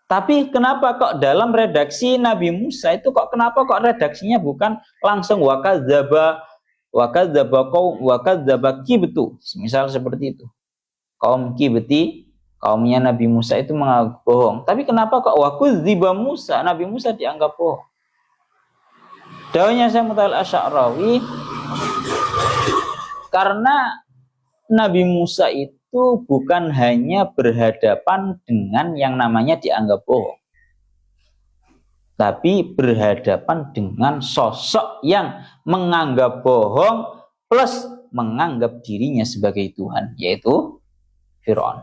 S1: Tapi kenapa kok dalam redaksi Nabi Musa itu kenapa redaksinya bukan langsung wa kadzaba kibtu, misal seperti itu. Kaum Kibti, kaumnya Nabi Musa itu menganggap bohong. Tapi kenapa kok wa kudziba Musa, Nabi Musa dianggap bohong? Dawuhnya Syekh Mutawalli Asy'arawi, karena Nabi Musa itu bukan hanya berhadapan dengan yang namanya dianggap bohong, tapi berhadapan dengan sosok yang menganggap bohong plus menganggap dirinya sebagai Tuhan, yaitu Fir'aun.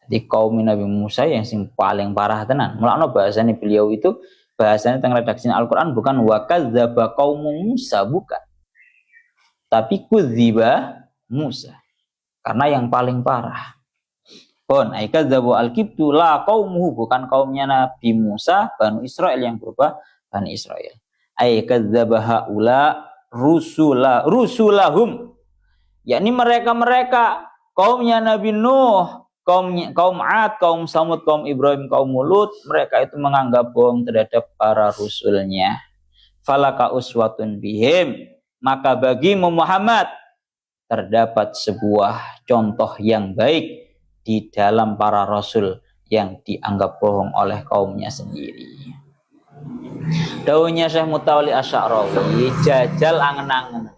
S1: Jadi kaum Nabi Musa yang paling parah tenan. Mulane bahasanya beliau itu, bahasanya teng redaksi Al-Qur'an bukan wa kadzdzaba qaum Musa, bukan. Tapi kudziba Musa. Karena yang paling parah. Pun ay kadzdzabu al-kibtu la qaumuhu, bukan kaumnya Nabi Musa, Bani Israel yang berubah Bani Israel. Ay kadzdzaba haula rusulahum. Yakni mereka kaumnya Nabi Nuh, kaum 'Ad, kaum Samud, kaum Ibrahim, kaum Lut, mereka itu menganggap bohong terhadap para rasulnya. Falaka uswatun bihim, maka bagimu Muhammad terdapat sebuah contoh yang baik di dalam para rasul yang dianggap bohong oleh kaumnya sendiri. Dawuhnya Syekh Mutawalli Asy'arawi, jajal angen-angen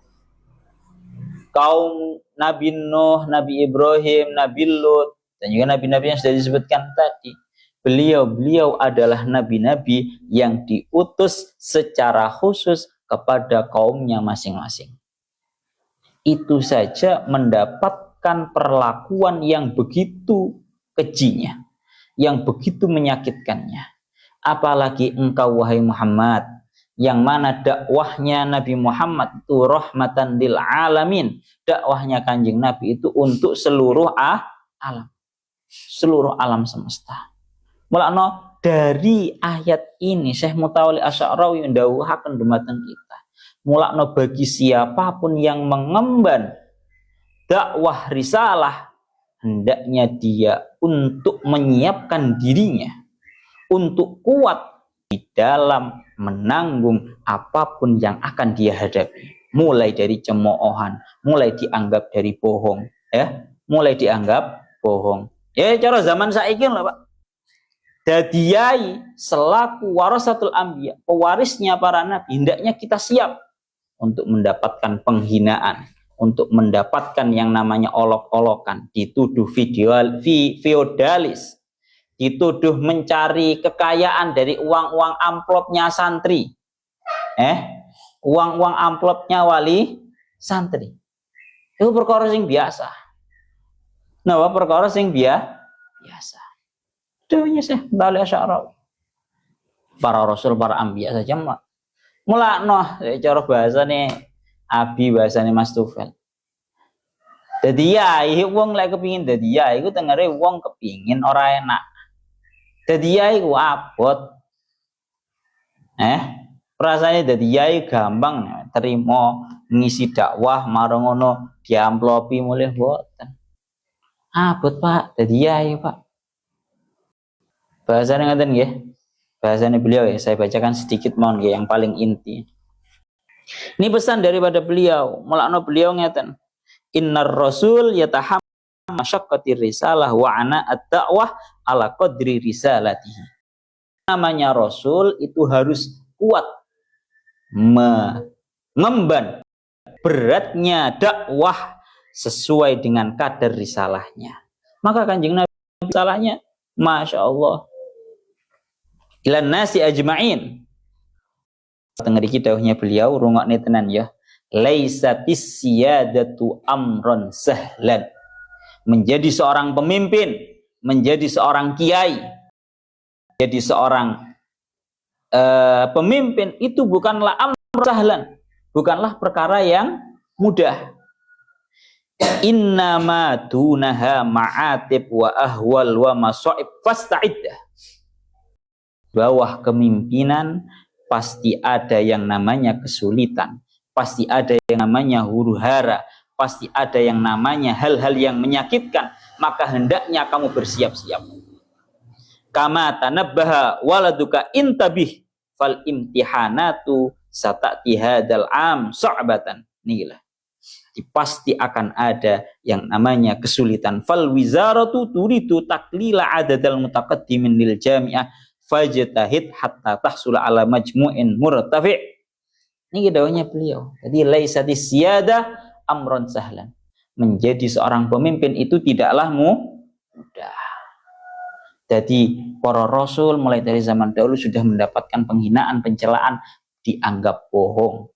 S1: kaum Nabi Nuh, Nabi Ibrahim, Nabi Lut, dan juga nabi-nabi yang sudah disebutkan tadi. Beliau adalah nabi-nabi yang diutus secara khusus kepada kaumnya masing-masing. Itu saja mendapatkan perlakuan yang begitu kejinya, yang begitu menyakitkannya. Apalagi engkau wahai Muhammad, yang mana dakwahnya Nabi Muhammad itu rahmatan lil alamin. Dakwahnya Kanjeng Nabi itu untuk seluruh alam. Seluruh alam semesta. Mulane dari ayat ini Syekh Mutawalli Asy'arawi ndhawuhaken dumateng kita. Mulane bagi siapapun yang mengemban dakwah risalah, hendaknya dia untuk menyiapkan dirinya untuk kuat di dalam menanggung apapun yang akan dia hadapi, mulai dari cemoohan, mulai dianggap dari bohong, mulai dianggap bohong. Cara zaman saiki lho, Pak. Dadiyai selaku warasatul anbiya, pewarisnya para nabi, hendaknya kita siap untuk mendapatkan penghinaan, untuk mendapatkan yang namanya olok-olokan, dituduh feodalis, dituduh mencari kekayaan dari uang-uang amplopnya santri. uang-uang amplopnya wali santri. Itu perkara sing biasa. Nah, perkara sing biasa. Duhnya sih balik asyara. Para rasul, para anbiya saja mulakno cara bahasane Abi, bahasane Mas Tufel. Dadi yai wong lek kepingin dadi yai iku tengere wong kepingin ora enak. Dadi yai ku abot. Rasane dadi yai gampang terima ngisi dakwah marang ngono diamplopi mulih boten. Abot Pak, dadi yai Pak. Bahasane ngoten nggih. Bahasane beliau ya, saya bacakan sedikit mohon nggih yang paling inti. Ini pesan daripada beliau, mulakno beliau ngeten. Innar rasul yatahammam masyaqqati risalah wa ana ad-da'wah ala qadri risalatihi. Namanya rasul itu harus kuat mengemban beratnya dakwah sesuai dengan kadar risalahnya. Maka Kanjeng Nabi risalahnya Masya Allah ilan nasi ajma'in. Tengeriki dawuhnya beliau rungokne tenan ya. Laisatis siyadatu amron sahlan. Menjadi seorang pemimpin, menjadi seorang kiai, jadi seorang pemimpin itu bukanlah amron sahlan, bukanlah perkara yang mudah. Innama dunaha ma'atib wa ahwal wa masa'ib fasta'iddah. Bawah kemimpinan pasti ada yang namanya kesulitan, pasti ada yang namanya huru-hara, pasti ada yang namanya hal-hal yang menyakitkan, maka hendaknya kamu bersiap-siap. Kama tanabbaha waladuka intabih fal imtihanatu satati hadal am sa'batan. Inilah. Pasti akan ada yang namanya kesulitan. Fal wizaratu turidu taklila adadal mutaqaddimin lil jami'ah fajtahid hatta tahsula ala majmu'in murtafi'. Ini dawuhnya beliau. Jadi laisatis siyadah amron sahlan. Menjadi seorang pemimpin itu tidaklah mudah. Jadi para rasul mulai dari zaman dahulu sudah mendapatkan penghinaan, pencelaan, dianggap bohong,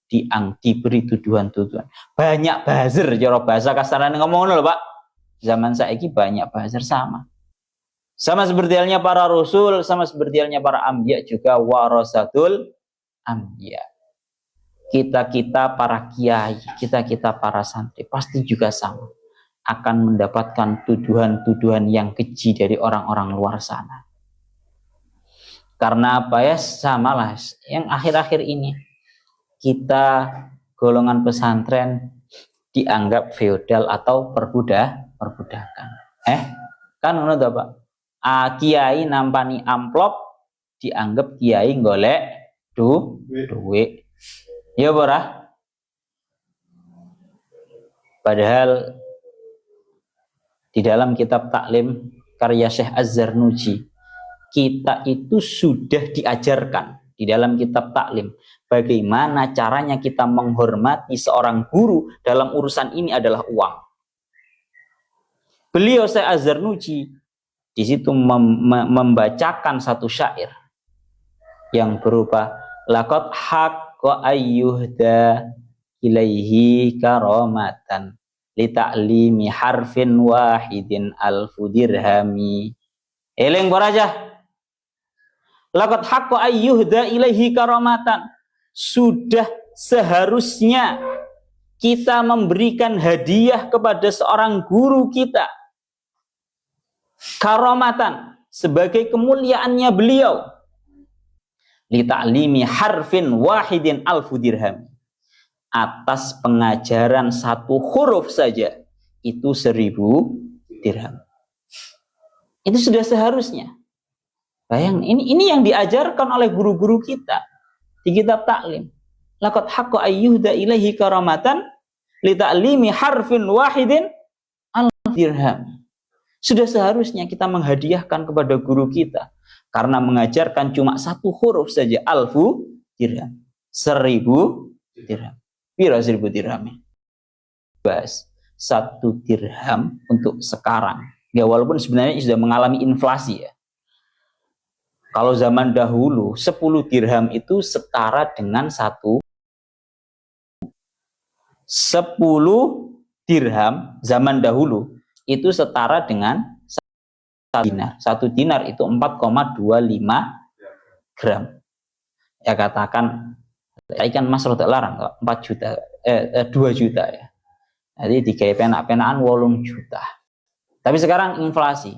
S1: diberi tuduhan-tuduhan. Banyak buzzer, cara bahasa kasaran ngomong lho Pak. Zaman saiki banyak buzzer sama. Sama seperti halnya para rasul, sama seperti halnya para anbiya juga warasatul anbiya. Kita para kiai, kita para santri pasti juga sama akan mendapatkan tuduhan-tuduhan yang keji dari orang-orang luar sana. Karena apa ya, samalah yang akhir-akhir ini kita golongan pesantren dianggap feodal atau perbudakan. Kan ngono to Pak? Kiai nampani amplop dianggap kiai golek duit. Ya ora? Padahal di dalam kitab taklim karya Syekh Az-Zarnuji, kita itu sudah diajarkan di dalam kitab taklim bagaimana caranya kita menghormati seorang guru dalam urusan ini adalah uang. Beliau Syekh Az-Zarnuji di situ membacakan satu syair yang berupa laqad haqqa ayyuhda ilaihi karamatan li ta'limi harfin wahidin alfu dirhami. Eleng baraja. Laqad haqqa ayyuhda ilaihi karamatan. Sudah seharusnya kita memberikan hadiah kepada seorang guru kita. Karamatan sebagai kemuliaannya beliau. Li ta'limi harfin wahidin alfu dirham. Atas pengajaran satu huruf saja itu 1000 dirham. Itu sudah seharusnya. Bayang, ini yang diajarkan oleh guru-guru kita di kitab taklim. Laqad haqqa ayyuhda ilaihi karamatan li ta'limi harfin wahidin alfu dirham. Sudah seharusnya kita menghadiahkan kepada guru kita karena mengajarkan cuma satu huruf saja alfu dirham. 1000 dirham. Pira 1000 dirham? Bas 1 dirham untuk sekarang. Ya walaupun sebenarnya sudah mengalami inflasi ya. Kalau zaman dahulu 10 dirham itu setara dengan 1 10 dirham zaman dahulu itu setara dengan 1 dinar. 1 dinar itu 4,25 gram. Ya katakan ikan emas rada larang kok 4 juta 2 juta ya. Jadi digawe penak-penakan 8 juta. Tapi sekarang inflasi.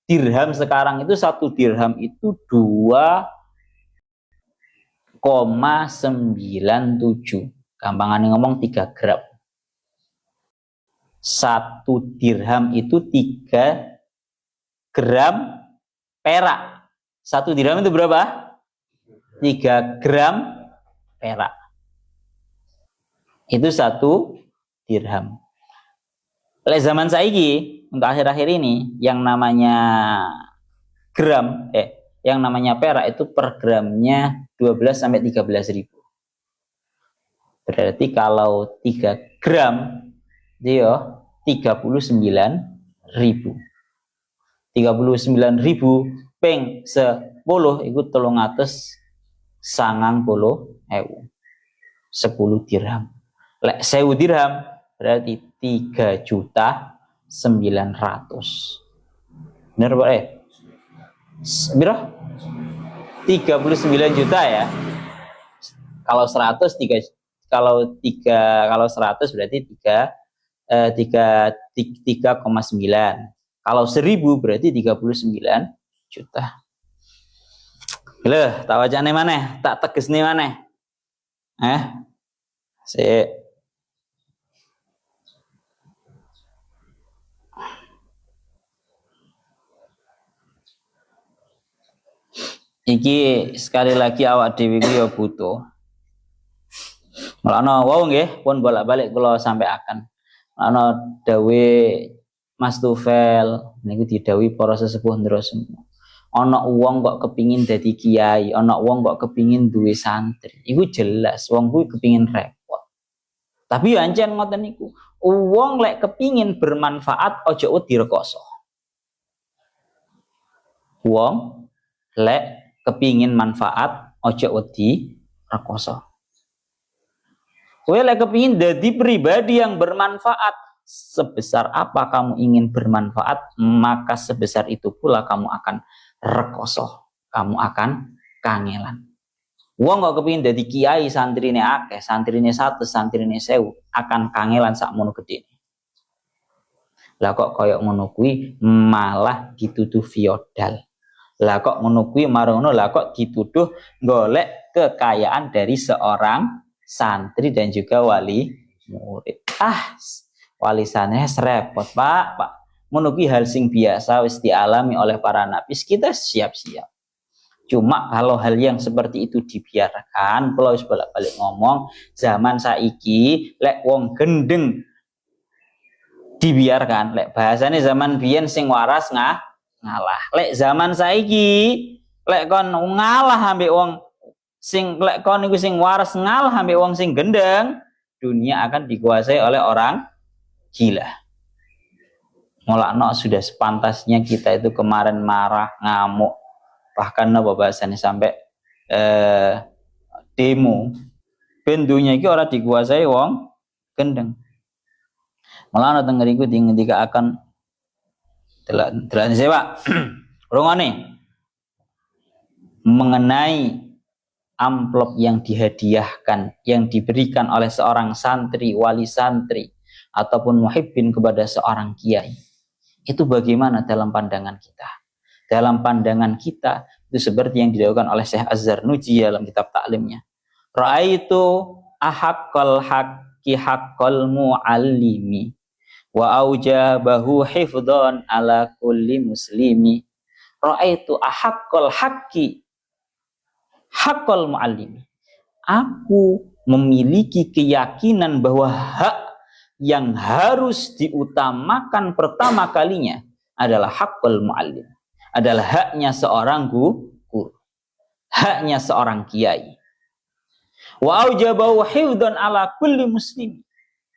S1: Dirham sekarang itu 1 dirham itu 2,97. Gampangannya ngomong 3 gram. 1 dirham itu 3 gram perak. 1 dirham itu berapa? 3 gram perak. Itu 1 dirham. Lek zaman saiki untuk akhir-akhir ini yang namanya gram yang namanya perak itu per gramnya 12 sampai 13 ribu. Berarti kalau 3 gram dia 39 ribu. 39 ribu ping 10 itu 390.000. 10 dirham. Lek 1000 dirham berarti 3.900.000. Bener Pak? Berapa? 39 juta ya. Kalau 100 kalau 100 berarti 3,9. Kalau 1000 berarti 39 juta. Lho, tak wajane maneh, tak tegesne maneh. Iki sekali lagi awak dhewe iki ya butuh. Mulane wau nggih pun bolak-balik kula sampai akan. Ana dawe Mas Tufel niku didhawuhi para sesepuh terus. Ana wong kok kepingin dadi kiai, ana wong kok kepingin duwe santri. Iku jelas wong kuwi kepingin repot. Tapi ya ancen ngoten niku. Wong lek kepingin bermanfaat aja direkoso. Wong lek kepingin manfaat aja direkoso. Kowe lek kepingin dadi pribadi yang bermanfaat, sebesar apa kamu ingin bermanfaat, maka sebesar itu pula kamu akan rekoso, kamu akan kangelan. Wong kok kepingin dadi kiai santrine akeh, santrine 100, santrine 1000, akan kangelan sakmono gedene. Lah kok koyok ngono kuwi malah dituduh feodal. Lah kok ngono kuwi marono lah kok dituduh golek kekayaan dari seorang santri dan juga wali murid. Wali santri repot, Pak. Ngono kuwi hal sing biasa wis dialami oleh para nabi. Kita siap-siap. Cuma kalau hal yang seperti itu dibiarkan, kalau wis bolak-balik ngomong, zaman saiki lek wong gendeng dibiarkan, lek bahasane zaman biyen sing waras ngalah. Lek zaman saiki lek kon ngalah ambek wong sing lek kon iku sing waras ngalah ambek wong sing gendeng, dunia akan dikuasai oleh orang gila. Mulakno sudah sepantasnya kita itu kemarin marah, ngamuk, bahkan apa bahasanya sampai demo. Ben dunia iki ora dikuasai wong gendeng. Mulane teng ngriku ngendika akan delok sewa. Rungone mengenai amplop yang dihadiahkan, yang diberikan oleh seorang santri, wali santri, ataupun muhibbin kepada seorang kiai. Itu bagaimana dalam pandangan kita? Dalam pandangan kita, itu seperti yang dilakukan oleh Syekh Az-Zarnuji dalam kitab taklimnya. Ra'aitu ahaqqal haqqi haqqal mu'allimi wa aujabahu hifdhan ala kulli muslimi. Ra'aitu ahaqqal haqqi haqqal mu'allimi. Aku memiliki keyakinan bahwa hak yang harus diutamakan pertama kalinya adalah haqqul mu'allim, adalah haknya seorang guru, haknya seorang kiai. Wa aujabahu hifdhan ala kulli muslim,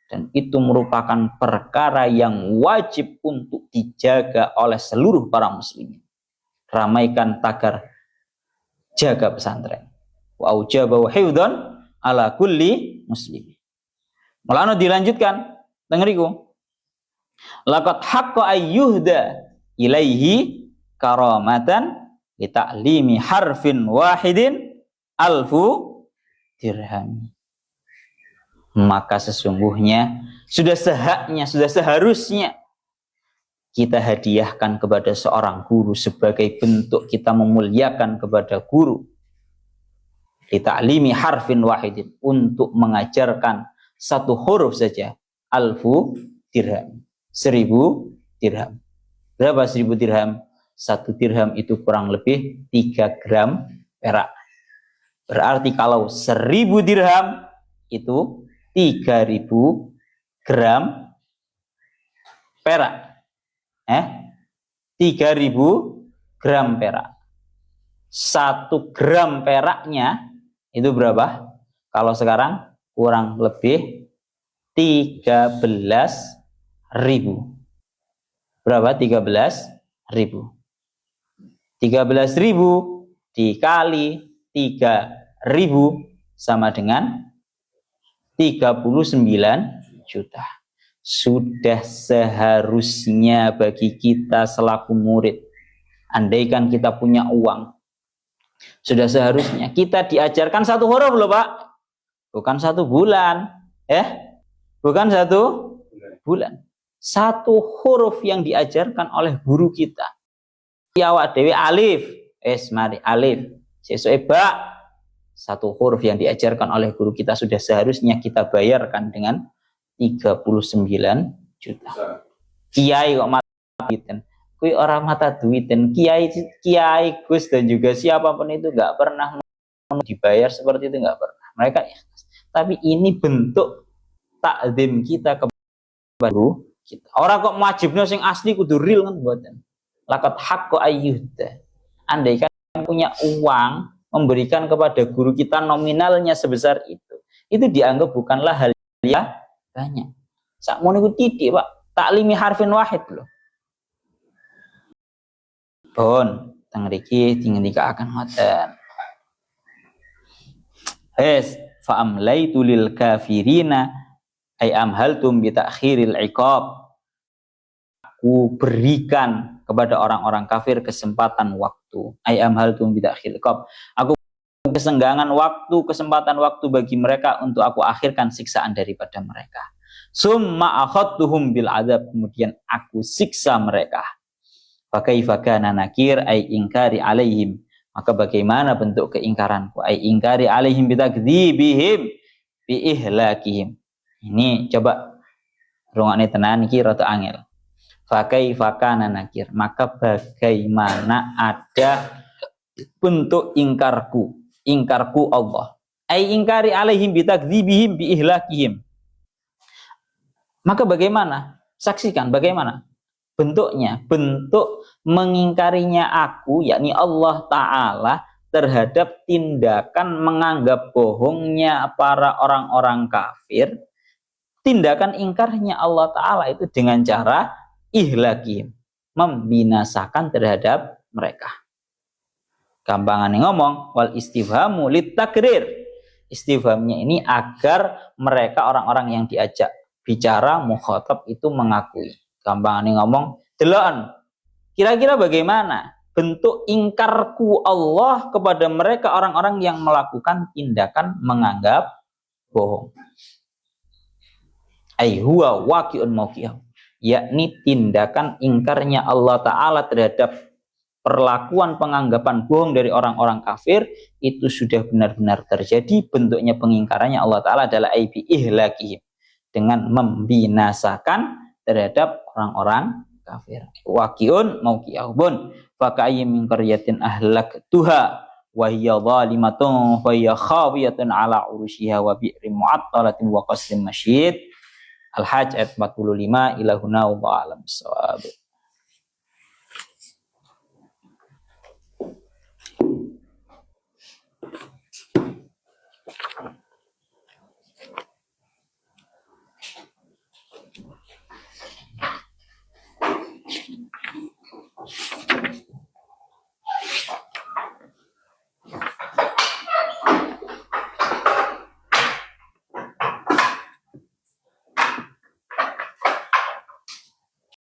S1: dan itu merupakan perkara yang wajib untuk dijaga oleh seluruh para muslimin. Ramaikan tagar jaga pesantren. Wa aujabahu hifdhan ala kulli muslim. Mulane dilanjutkan tengeriku. Laqad haqqa ayyuhda ilaihi karamatan li ta'limi harfin wahidin alfu dirham. Maka sesungguhnya sudah sehaknya, sudah seharusnya kita hadiahkan kepada seorang guru sebagai bentuk kita memuliakan kepada guru. Li ta'limi harfin wahidin, untuk mengajarkan satu huruf saja, alfu dirham, 1000 dirham. Berapa 1000 dirham? 1 dirham itu kurang lebih 3 gram perak. Berarti kalau 1000 dirham itu 3000 gram perak. 3000 gram perak. 1 gram peraknya itu berapa? Kalau sekarang kurang lebih 13.000. Berapa? 13.000. 13.000 dikali 3.000 sama dengan 39 juta. Sudah seharusnya bagi kita selaku murid, andaikan kita punya uang, sudah seharusnya kita diajarkan satu huruf loh Pak. Bukan 1 bulan. Bukan 1 bulan. 1 huruf yang diajarkan oleh guru kita. Awak dewe alif. Mari alif. Sesuai ba. 1 huruf yang diajarkan oleh guru kita sudah seharusnya kita bayarkan dengan 39 juta. Kiai kok mata duiten. Kui orang mata duiten. Kiai Gus dan juga siapapun itu nggak pernah dibayar seperti itu, nggak pernah. Mereka tapi ini bentuk takdim kita kepada guru kita. Orang kok wajibnya sing asli kudu real kan buatan. Laqad haqqo ayyuhda. Andai kan punya uang memberikan kepada guru kita nominalnya sebesar itu dianggap bukanlah hal yang banyak. Sakmono iku titik, Pak. Taklimi harfin wahid loh. Pun teng mriki dingendikaken ngoten. Fa amlaitu lil kafirina ay amhaltum bi ta'khiril iqab. Aku berikan kepada orang-orang kafir kesempatan waktu. Ay amhaltum bi ta'khiril iqab. Aku kesenggangan waktu, kesempatan waktu bagi mereka untuk aku akhirkan siksaan daripada mereka. Summa akhadtuhum bil adab, kemudian aku siksa mereka. Fa kaifa kana nakir ay ingkari alaihim. Maka bagaimana bentuk keingkaranku? Ai ingkari alaihim bitakdzibihim bi ihlakihim. Ini coba rungokne tenan iki rada angel. Fa kaifa kana nakir. Maka bagaimana ada bentuk ingkarku Allah. Ai ingkari alaihim bitakdzibihim bi ihlakihim. Maka bagaimana? Saksikan bagaimana bentuknya, bentuk mengingkarinya aku, yakni Allah Ta'ala, terhadap tindakan menganggap bohongnya para orang-orang kafir. Tindakan ingkarnya Allah Ta'ala itu dengan cara ihlakihim, membinasakan terhadap mereka. Gampangannya ngomong, wal istifhamu litakrir. Istifhamnya ini agar mereka orang-orang yang diajak bicara mukhatab itu mengakui. Gampang nih ngomong, deloken. Kira-kira bagaimana bentuk ingkarku Allah kepada mereka orang-orang yang melakukan tindakan menganggap bohong. Ai huwa waqi'un mauqi'ah. Yakni tindakan ingkarnya Allah Ta'ala terhadap perlakuan penganggapan bohong dari orang-orang kafir itu sudah benar-benar terjadi. Bentuknya pengingkarannya Allah Ta'ala adalah aibi ihlakihim, dengan membinasakan terhadap orang-orang kafir. Waqi'un mauqi'ahun fa ka'ayyim min qaryatin ahlaktuha wa hiya zalimatun fa hiya khawiyatun ala urushiha wa bi'rin mu'attalatin wa qasrin masyid. Al-Hajj ayat 45 ila huna wa a'lam bissawab.